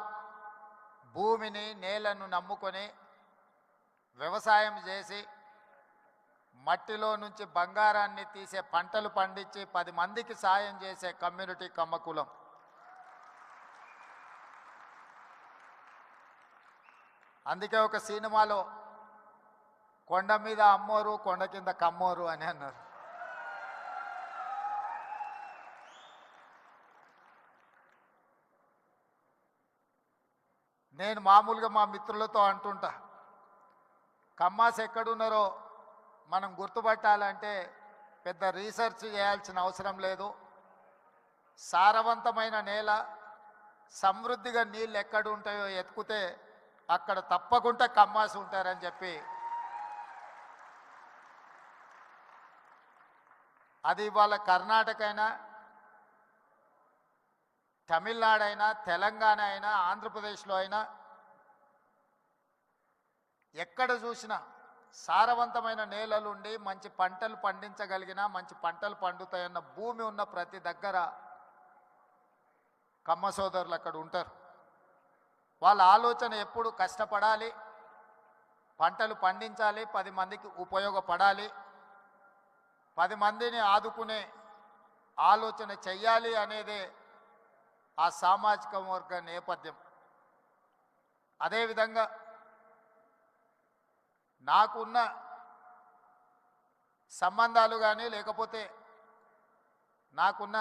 భూమిని నేలను నమ్ముకొని వ్యవసాయం చేసి మట్టిలో నుంచి బంగారాన్ని తీసే పంటలు పండించి 10 మందికి సాయం చేసే కమ్యూనిటీ కమ్మ కులం. అందుకే ఒక సినిమాలో కొండ మీద అమ్మోరు కొండ కింద కమ్మోరు అని అన్నారు. నేను మామూలుగా మా మిత్రులతో అంటుంటా, కమ్మాస్ ఎక్కడున్నారో మనం గుర్తుపట్టాలంటే పెద్ద రీసెర్చ్ చేయాల్సిన అవసరం లేదు. సారవంతమైన నేల, సమృద్ధిగా నీళ్ళు ఎక్కడ ఉంటాయో ఎత్తుకుతే అక్కడ తప్పకుండా కమ్మాస్ ఉంటారని చెప్పి, అది ఇవాళ కర్ణాటక అయినా తమిళనాడు అయినా తెలంగాణ అయినా ఆంధ్రప్రదేశ్లో అయినా ఎక్కడ చూసినా సారవంతమైన నేలలుండి మంచి పంటలు పండించగలిగిన మంచి పంటలు పండుతాయన్న భూమి ఉన్న ప్రతి దగ్గర కమ్మ సోదరులు అక్కడ ఉంటారు. వాళ్ళ ఆలోచన ఎప్పుడు కష్టపడాలి, పంటలు పండించాలి, 10 మందికి ఉపయోగపడాలి, 10 మందిని ఆదుకునే ఆలోచన చెయ్యాలి అనేదే ఆ సామాజిక వర్గ నేపథ్యం. అదేవిధంగా నాకున్న సంబంధాలు కానీ లేకపోతే నాకున్న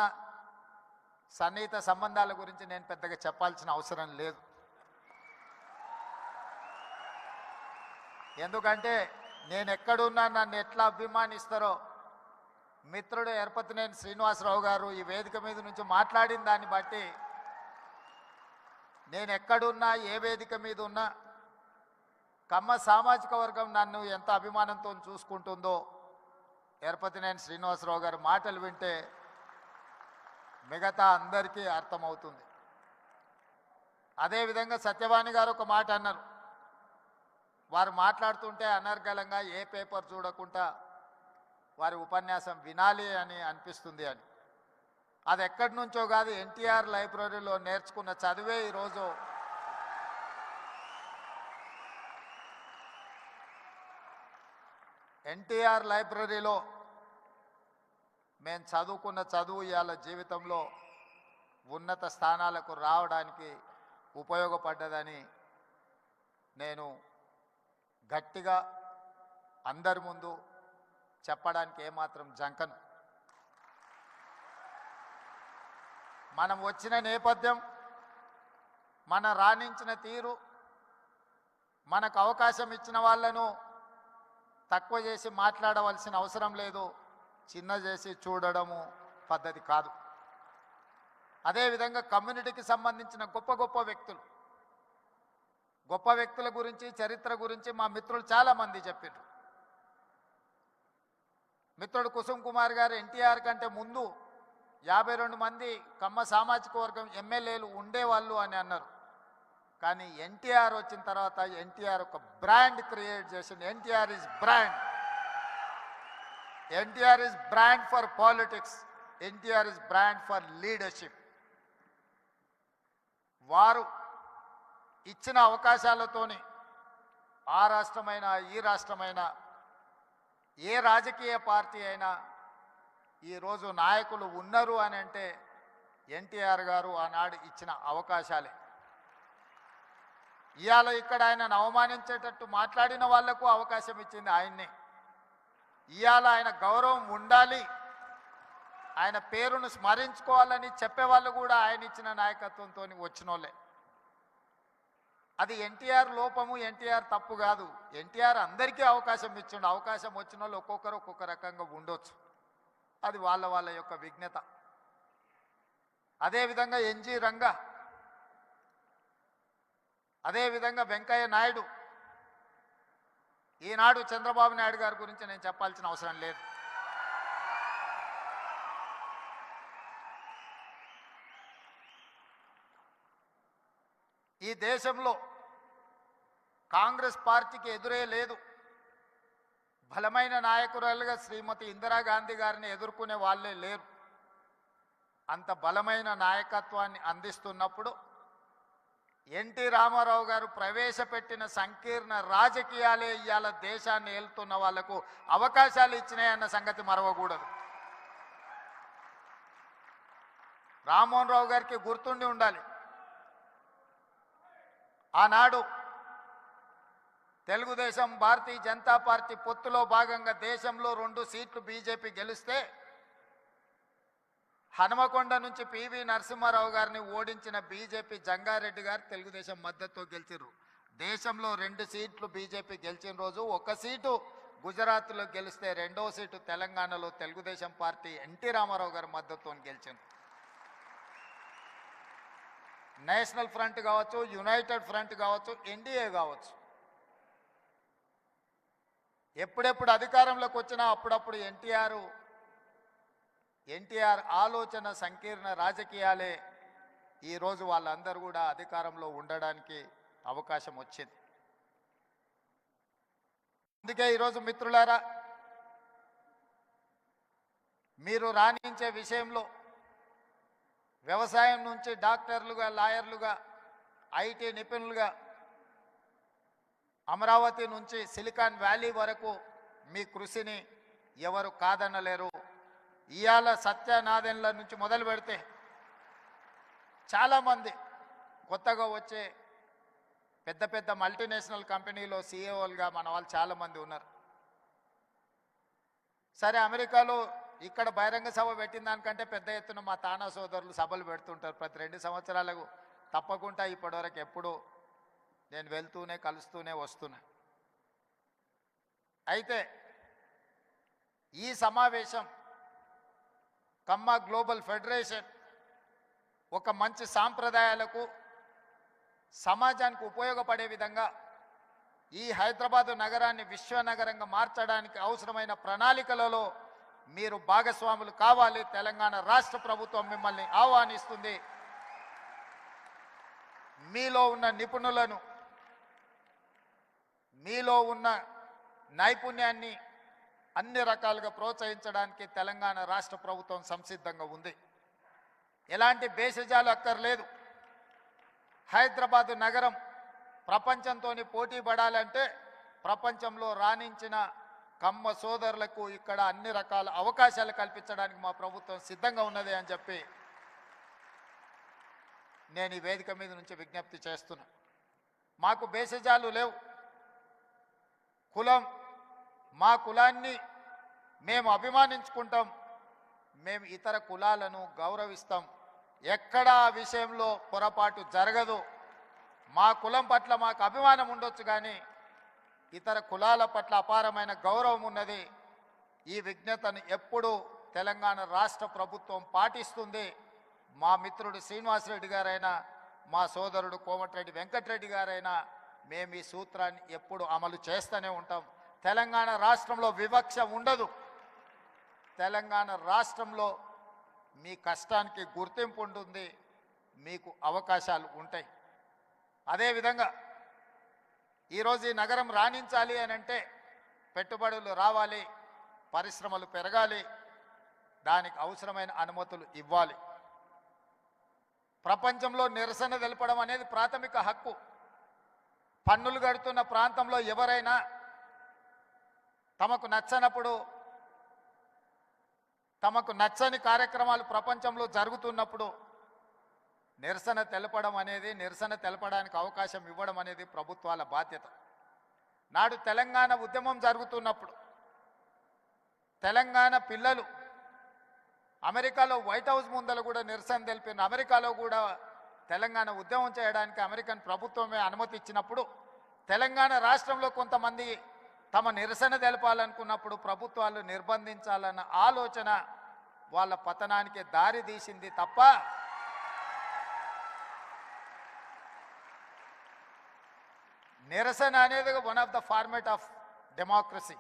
సన్నిహిత సంబంధాల గురించి నేను పెద్దగా చెప్పాల్సిన అవసరం లేదు. ఎందుకంటే నేను ఎక్కడున్నా నన్ను ఎట్లా అభిమానిస్తారో మిత్రుడు ఎరపతినేని శ్రీనివాసరావు గారు ఈ వేదిక మీద నుంచి మాట్లాడిన దాన్ని బట్టి నేను ఎక్కడున్నా ఏ వేదిక మీద ఉన్నా కమ్మ సామాజిక వర్గం నన్ను ఎంత అభిమానంతో చూసుకుంటుందో ఎరపతినేని శ్రీనివాసరావు గారి మాటలు వింటే మిగతా అందరికీ అర్థమవుతుంది. అదేవిధంగా సత్యవాణి గారు ఒక మాట అన్నారు. వారు మాట్లాడుతుంటే అనర్గళంగా ఏ పేపర్ చూడకుండా వారి ఉపన్యాసం వినాలి అని అనిపిస్తుంది అని. అది ఎక్కడి నుంచో కాదు, ఎన్టీఆర్ లైబ్రరీలో నేర్చుకున్న చదివే ఈరోజు ఎన్టీఆర్ లైబ్రరీలో మేము చదువుకున్న చదువు ఇవాళ జీవితంలో ఉన్నత స్థానాలకు రావడానికి ఉపయోగపడ్డదని నేను గట్టిగా అందరి ముందు చెప్పడానికి ఏమాత్రం జంకను. మనం వచ్చిన నేపథ్యం, మన రాణించిన తీరు, మనకు అవకాశం ఇచ్చిన వాళ్ళను తక్కువ చేసి మాట్లాడవలసిన అవసరం లేదు, చిన్న చేసి చూడడము పద్ధతి కాదు. అదేవిధంగా కమ్యూనిటీకి సంబంధించిన గొప్ప వ్యక్తుల గురించి చరిత్ర గురించి మా మిత్రులు చాలామంది చెప్పారు. మిత్రుడు కుసుమ్ కుమార్ గారు ఎన్టీఆర్ కంటే ముందు 52 మంది కమ్మ సామాజిక వర్గం ఎమ్మెల్యేలు ఉండేవాళ్ళు అని అన్నారు. కానీ ఎన్టీఆర్ వచ్చిన తర్వాత ఎన్టీఆర్ ఒక బ్రాండ్ క్రియేట్ చేసింది. NTR is brand. NTR is brand for politics. NTR is brand for leadership. వారు ఇచ్చిన అవకాశాలతోని ఆ రాష్ట్రమైనా ఈ రాష్ట్రమైనా ఏ రాజకీయ పార్టీ అయినా ఈరోజు నాయకులు ఉన్నారు అని అంటే ఎన్టీఆర్ గారు ఆనాడు ఇచ్చిన అవకాశాలే. ఇవాళ ఇక్కడ ఆయనను అవమానించేటట్టు మాట్లాడిన వాళ్లకు అవకాశం ఇచ్చింది ఆయన్నే. ఇవాళ ఆయన గౌరవం ఉండాలి, ఆయన పేరును స్మరించుకోవాలని చెప్పేవాళ్ళు కూడా ఆయన ఇచ్చిన నాయకత్వంతో వచ్చినోళ్ళే. అది ఎన్టీఆర్ లోపము, ఎన్టీఆర్ తప్పు కాదు. ఎన్టీఆర్ అందరికీ అవకాశం ఇచ్చిండు. అవకాశం వచ్చిన వాళ్ళు ఒక్కొక్కరు ఒక్కొక్క రకంగా ఉండొచ్చు, అది వాళ్ళ యొక్క విఘ్నత. అదేవిధంగా ఎన్జి రంగా, అదేవిధంగా వెంకయ్య నాయుడు. ఈనాడు చంద్రబాబు నాయుడు గారి గురించి నేను చెప్పాల్సిన అవసరం లేదు. ఈ దేశంలో కాంగ్రెస్ పార్టీకి ఎదురే లేదు. బలమైన నాయకురాలుగా శ్రీమతి ఇందిరాగాంధీ గారిని ఎదుర్కొనే వాళ్ళే లేరు. అంత బలమైన నాయకత్వాన్ని అందిస్తున్నప్పుడు ఎన్టీ రామారావు గారు ప్రవేశపెట్టిన సంకీర్ణ రాజకీయాలే ఇవాళ దేశాన్ని ఏలుతున్న వాళ్లకు అవకాశాలు ఇచ్చినాయన్న సంగతి మరవకూడదు. రామ్మోహన్ రావు గారికి గుర్తుండి ఉండాలి, ఆనాడు తెలుగుదేశం భారతీయ జనతా పార్టీ పొత్తులో భాగంగా దేశంలో 2 సీట్లు బీజేపీ గెలిస్తే హనుమకొండ నుంచి పివి నరసింహారావు గారిని ఓడించిన బీజేపీ జంగారెడ్డి గారు తెలుగుదేశం మద్దతుతో గెలిచారు. దేశంలో 2 సీట్లు బీజేపీ గెలిచిన రోజు 1 సీటు గుజరాత్లో గెలిస్తే 2వ సీటు తెలంగాణలో తెలుగుదేశం పార్టీ ఎన్టీ రామారావు గారి మద్దతుతో గెలిచింది. నేషనల్ ఫ్రంట్ కావచ్చు, యునైటెడ్ ఫ్రంట్ కావచ్చు, ఎన్డీఏ కావచ్చు, ఎప్పుడెప్పుడు అధికారంలోకి వచ్చినా అప్పుడప్పుడు ఎన్టీఆర్ ఆలోచన సంకీర్ణ రాజకీయాలే ఈరోజు వాళ్ళందరూ కూడా అధికారంలో ఉండడానికి అవకాశం వచ్చింది. అందుకే ఈరోజు మిత్రులారా, మీరు రాణించే విషయంలో వ్యవసాయం నుంచి డాక్టర్లుగా, లాయర్లుగా, ఐటీ నిపుణులుగా, అమరావతి నుంచి సిలికాన్ వ్యాలీ వరకు మీ కృషిని ఎవరు కాదనలేరు. ఇవాళ సత్యనాదెన్ల నుంచి మొదలు పెడితే చాలామంది కొత్తగా వచ్చే పెద్ద పెద్ద మల్టీనేషనల్ కంపెనీలో సీఈఓలుగా మన వాళ్ళు చాలామంది ఉన్నారు. సరే, అమెరికాలో ఇక్కడ బహిరంగ సభ పెట్టిన దానికంటే పెద్ద ఎత్తున మా తానా సోదరులు సభలు పెడుతుంటారు ప్రతి 2 సంవత్సరాలకు. తప్పకుండా ఇప్పటివరకు ఎప్పుడూ నేను వెళ్తూనే కలుస్తూనే వస్తున్నా. అయితే ఈ సమావేశం కమ్మ గ్లోబల్ ఫెడరేషన్ ఒక మంచి సాంప్రదాయాలకు, సమాజానికి ఉపయోగపడే విధంగా ఈ హైదరాబాదు నగరాన్ని విశ్వనగరంగా మార్చడానికి అవసరమైన ప్రణాళికలలో మీరు భాగస్వాములు కావాలి. తెలంగాణ రాష్ట్ర ప్రభుత్వం మిమ్మల్ని ఆహ్వానిస్తుంది. మీలో ఉన్న నిపుణులను, మీలో ఉన్న నైపుణ్యాన్ని అన్ని రకాలుగా ప్రోత్సహించడానికి తెలంగాణ రాష్ట్ర ప్రభుత్వం సంసిద్ధంగా ఉంది. ఎలాంటి భేషజాలు అక్కర్లేదు. హైదరాబాదు నగరం ప్రపంచంతో పోటీ పడాలంటే ప్రపంచంలో రాణించిన కమ్మ సోదరులకు ఇక్కడ అన్ని రకాల అవకాశాలు కల్పించడానికి మా ప్రభుత్వం సిద్ధంగా ఉన్నది అని చెప్పి నేను ఈ వేదిక మీద నుంచి విజ్ఞప్తి చేస్తున్నా. మాకు భేషజాలు లేవు. కులం, మా కులాన్ని మేము అభిమానించుకుంటాం. మేము ఇతర కులాలను గౌరవిస్తాం. ఎక్కడా ఆ విషయంలో పొరపాటు జరగదు. మా కులం పట్ల మాకు అభిమానం ఉండొచ్చు, కానీ ఇతర కులాల పట్ల అపారమైన గౌరవం ఉన్నది. ఈ విజ్ఞతను ఎప్పుడూ తెలంగాణ రాష్ట్ర ప్రభుత్వం పాటిస్తుంది. మా మిత్రుడు శ్రీనివాసరెడ్డి గారైనా, మా సోదరుడు కోమటిరెడ్డి వెంకటరెడ్డి గారైనా మేము ఈ సూత్రాన్ని ఎప్పుడు అమలు చేస్తూనే ఉంటాం. తెలంగాణ రాష్ట్రంలో వివక్ష ఉండదు. తెలంగాణ రాష్ట్రంలో మీ కష్టానికి గుర్తింపు ఉంటుంది, మీకు అవకాశాలు ఉంటాయి. అదేవిధంగా ఈరోజు ఈ నగరం రాణించాలి అని అంటే పెట్టుబడులు రావాలి, పరిశ్రమలు పెరగాలి, దానికి అవసరమైన అనుమతులు ఇవ్వాలి. ప్రపంచంలో నిరసన తెలపడం అనేది ప్రాథమిక హక్కు. పన్నులు కడుతున్న ప్రాంతంలో ఎవరైనా తమకు నచ్చనప్పుడు, తమకు నచ్చని కార్యక్రమాలు ప్రపంచంలో జరుగుతున్నప్పుడు నిరసన తెలపడం అనేది, నిరసన తెలపడానికి అవకాశం ఇవ్వడం అనేది ప్రభుత్వాల బాధ్యత. నాడు తెలంగాణ ఉద్యమం జరుగుతున్నప్పుడు తెలంగాణ పిల్లలు అమెరికాలో వైట్ హౌస్ ముందర కూడా నిరసన తెలిపిన, అమెరికాలో కూడా తెలంగాణ ఉద్యమం చేయడానికి అమెరికన్ ప్రభుత్వమే అనుమతి ఇచ్చినప్పుడు తెలంగాణ రాష్ట్రంలో కొంతమంది తమ నిరసన తెలపాలనుకున్నప్పుడు ప్రభుత్వాలు నిర్బంధించాలన్న ఆలోచన వాళ్ళ పతనానికి దారి తీసింది తప్ప నిరసన అనేది one of the format of democracy.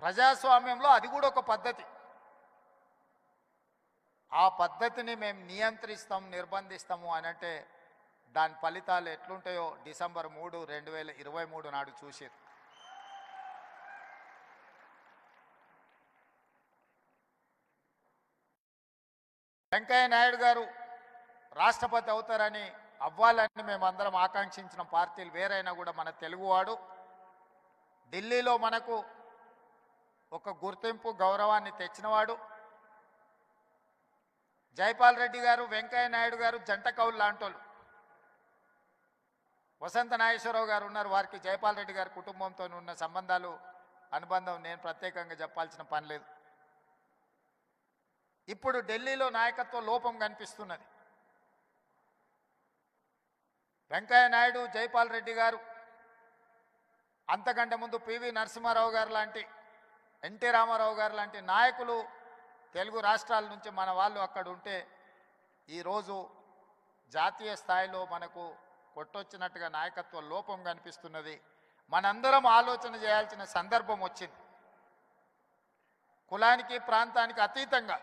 ప్రజాస్వామ్యంలో అది కూడా ఒక పద్ధతి. ఆ పద్ధతిని మేము నియంత్రిస్తాం, నిర్బంధిస్తాము అని అంటే దాని ఫలితాలు ఎట్లుంటాయో డిసెంబర్ 3, 2023 నాడు చూసారు. వెంకయ్య నాయుడు గారు రాష్ట్రపతి అవుతారని, అవ్వాలని మేమందరం ఆకాంక్షించిన పార్టీలు వేరైనా కూడా మన తెలుగువాడు ఢిల్లీలో మనకు ఒక గుర్తింపు, గౌరవాన్ని తెచ్చినవాడు. జైపాల్ రెడ్డి గారు, వెంకయ్య నాయుడు గారు జంట కౌలు లాంటోళ్ళు. వసంత నాగేశ్వరరావు గారు ఉన్నారు, వారికి జైపాల్ రెడ్డి గారి కుటుంబంతో ఉన్న సంబంధాలు, అనుబంధం నేను ప్రత్యేకంగా చెప్పాల్సిన పని లేదు. ఇప్పుడు ఢిల్లీలో నాయకత్వ లోపం కనిపిస్తున్నది. వెంకయ్య నాయుడు, జైపాల్ రెడ్డి గారు, అంతకంటే ముందు పివి నరసింహారావు గారు లాంటి, ఎన్టీ రామారావు గారు లాంటి నాయకులు తెలుగు రాష్ట్రాల నుంచి మన వాళ్ళు అక్కడ ఉంటే ఈరోజు జాతీయ స్థాయిలో మనకు కొట్టొచ్చినట్టుగా నాయకత్వ లోపం కనిపిస్తున్నది. మనందరం ఆలోచన చేయాల్సిన సందర్భం వచ్చింది. కులానికి, ప్రాంతానికి అతీతంగా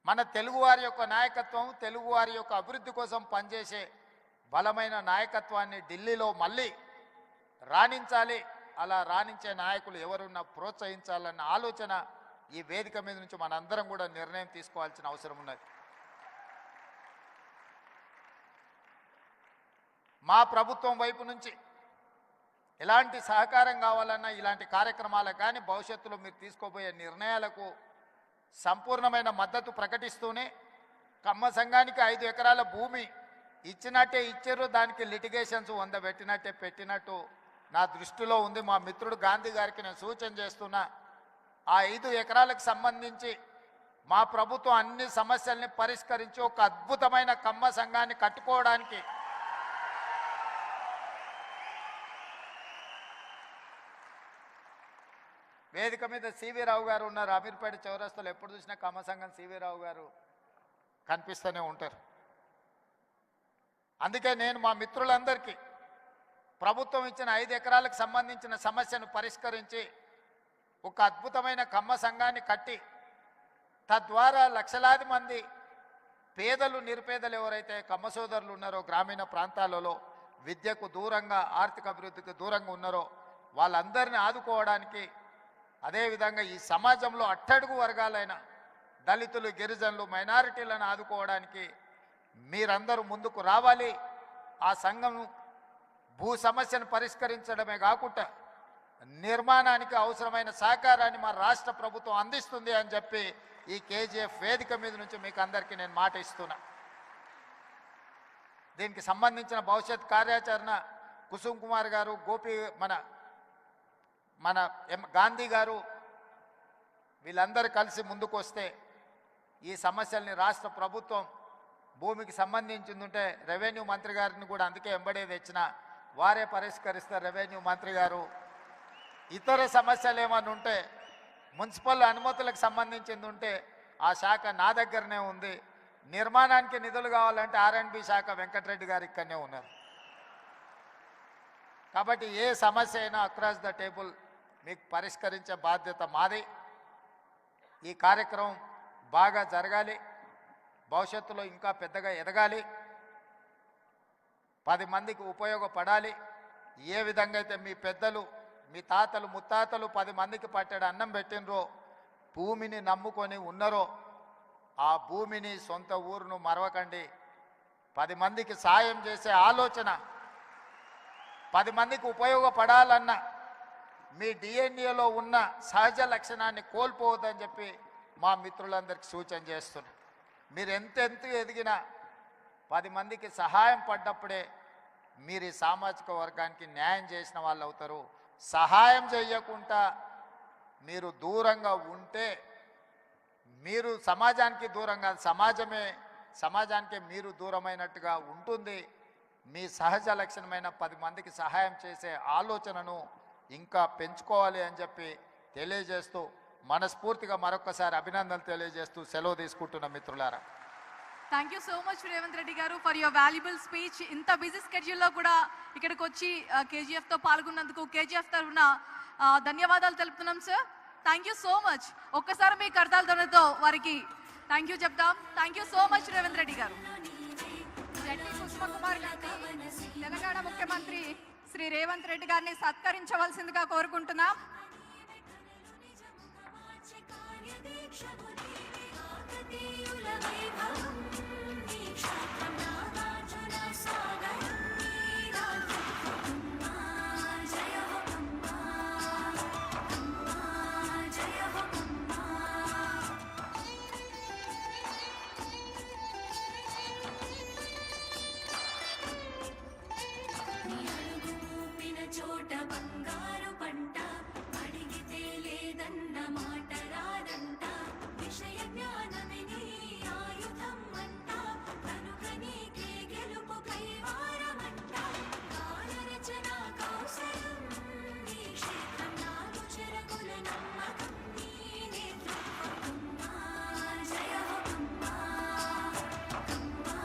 మన తెలుగువారి యొక్క నాయకత్వం, తెలుగువారి యొక్క అభివృద్ధి కోసం పనిచేసే బలమైన నాయకత్వాన్ని ఢిల్లీలో మళ్ళీ రాణించాలి. అలా రాణించే నాయకులు ఎవరున్నా ప్రోత్సహించాలన్న ఆలోచన ఈ వేదిక మీద నుంచి మనందరం కూడా నిర్ణయం తీసుకోవాల్సిన అవసరం ఉన్నది. మా ప్రభుత్వం వైపు నుంచి ఎలాంటి సహకారం కావాలన్నా ఇలాంటి కార్యక్రమాలకు కానీ భవిష్యత్తులో మీరు తీసుకోబోయే నిర్ణయాలకు సంపూర్ణమైన మద్దతు ప్రకటిస్తూనే కమ్మ సంఘానికి 5 ఎకరాల భూమి ఇచ్చినట్టే ఇచ్చారు, దానికి లిటిగేషన్స్ 100 పెట్టినట్టే పెట్టినట్టు నా దృష్టిలో ఉంది. మా మిత్రుడు గాంధీ గారికి నేను సూచన చేస్తున్నా, ఆ 5 ఎకరాలకు సంబంధించి మా ప్రభుత్వం అన్ని సమస్యల్ని పరిష్కరించి ఒక అద్భుతమైన కమ్మ సంఘాన్ని కట్టుకోవడానికి వేదిక మీద సివి రావు గారు ఉన్నారు. అమీర్పేట చౌరస్తాలో ఎప్పుడు చూసినా కమ్మ సంఘం సివి రావు గారు కనిపిస్తూనే ఉంటారు. అందుకే నేను మా మిత్రులందరికీ ప్రభుత్వం ఇచ్చిన 5 ఎకరాలకు సంబంధించిన సమస్యను పరిష్కరించి ఒక అద్భుతమైన కమ్మ సంఘాన్ని కట్టి తద్వారా లక్షలాది మంది పేదలు, నిరుపేదలు ఎవరైతే కమ్మ సోదరులు ఉన్నారో గ్రామీణ ప్రాంతాలలో విద్యకు దూరంగా, ఆర్థిక అభివృద్ధికి దూరంగా ఉన్నారో వాళ్ళందరినీ ఆదుకోవడానికి, అదేవిధంగా ఈ సమాజంలో అట్టడుగు వర్గాలైన దళితులు, గిరిజనులు, మైనారిటీలను ఆదుకోవడానికి మీరందరూ ముందుకు రావాలి. ఆ సంఘం భూ సమస్యను పరిష్కరించడమే కాకుండా నిర్మాణానికి అవసరమైన సహకారాన్ని మా రాష్ట్ర ప్రభుత్వం అందిస్తుంది అని చెప్పి ఈ కేజీఎఫ్ వేదిక మీద నుంచి మీకు అందరికీ నేను మాట ఇస్తున్నా. దీనికి సంబంధించిన భవిష్యత్ కార్యాచరణ కుసుమ్ కుమార్ గారు, గోపి మన గాంధీ గారు వీళ్ళందరూ కలిసి ముందుకు వస్తే ఈ సమస్యల్ని రాష్ట్ర ప్రభుత్వం భూమికి సంబంధించింది ఉంటే రెవెన్యూ మంత్రి గారిని కూడా అందుకే ఎంబడే తెచ్చిన వారే పరిష్కరిస్తారు. రెవెన్యూ మంత్రి గారు ఇతర సమస్యలు ఏమన్నా ఉంటే మున్సిపల్ అనుమతులకు సంబంధించింది ఉంటే ఆ శాఖ నా దగ్గరనే ఉంది. నిర్మాణానికి నిధులు కావాలంటే R&B శాఖ వెంకటరెడ్డి గారు ఇక్కడనే ఉన్నారు. కాబట్టి ఏ సమస్య అయినా అక్రాస్ ద టేబుల్ మీకు పరిష్కరించే బాధ్యత మాది. ఈ కార్యక్రమం బాగా జరగాలి, భవిష్యత్తులో ఇంకా పెద్దగా ఎదగాలి, 10 మందికి ఉపయోగపడాలి. ఏ విధంగా అయితే మీ పెద్దలు, మీ తాతలు, ముత్తాతలు 10 మందికి పట్టెడు అన్నం పెట్టినరో, భూమిని నమ్ముకొని ఉన్నారో, ఆ భూమిని, సొంత ఊరును మరవకండి. 10 మందికి సాయం చేసే ఆలోచన, 10 మందికి ఉపయోగపడాలన్న మీ డిఎన్ఏలో ఉన్న సహజ లక్షణాన్ని కోల్పోవద్దని చెప్పి మా మిత్రులందరికీ సూచన చేస్తున్నా. మీరు ఎంతెంత ఎదిగినా 10 మందికి సహాయం పడ్డప్పుడే మీరు ఈ సామాజిక వర్గానికి న్యాయం చేసిన వాళ్ళు అవుతారు. సహాయం చేయకుండా మీరు దూరంగా ఉంటే మీరు సమాజానికి దూరంగా, సమాజానికి మీరు దూరమైనట్టుగా ఉంటుంది. మీ సహజ లక్షణమైన 10 మందికి సహాయం చేసే ఆలోచనను ఇంకా పెంచుకోవాలి అని చెప్పి తెలియజేస్తూ మనస్ఫూర్తిగా మరొకసారి అభినందనలు తెలియజేస్తూ సెలవు తీసుకుంటున్న మిత్రులారా. Thank you so much Revanth Reddy గారు ఫర్ యువర్ వాల్యుబుల్ స్పీచ్. ఇంత బిజీ స్కెడ్యూల్లో కూడా ఇక్కడికి వచ్చి కేజీఎఫ్తో పాల్గొన్నందుకు కేజీఎఫ్ తరఫున ధన్యవాదాలు తెలుపుతున్నాం sir. Thank you so much. ఒక్కసారి మీ కర్తాల ధ్వనితో వారికి థ్యాంక్ యూ చెప్తాం. Thank you so much Revanth Reddy గారు. జట్టి కుసుమ కుమార్ గారిని తెలంగాణ ముఖ్యమంత్రి శ్రీ రేవంత్ రెడ్డి గారిని సత్కరించవలసిందిగా కోరుకుంటున్నాం. చోట బంగారు పంట అడిగితే లేదన్న మాట రాదంట, విషయ జ్ఞానమే నీ ఆయుధం అంట, కనుక నీకే గెలుపు కైవారమంట, కాల రచన కౌశలం నీ క్షేత్రం, నాలుగు చెరగుల నమ్మకం నీ నేతృత్వం. జయ హో కమ్మా, కమ్మా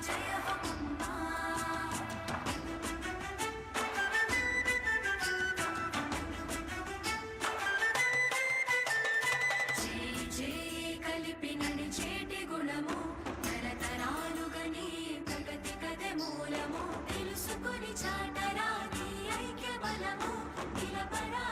జయ హో కమ్మా. కలిపి నడిచేట పలుకుని చాటరా నీ ఐక్య బలము నిలపరా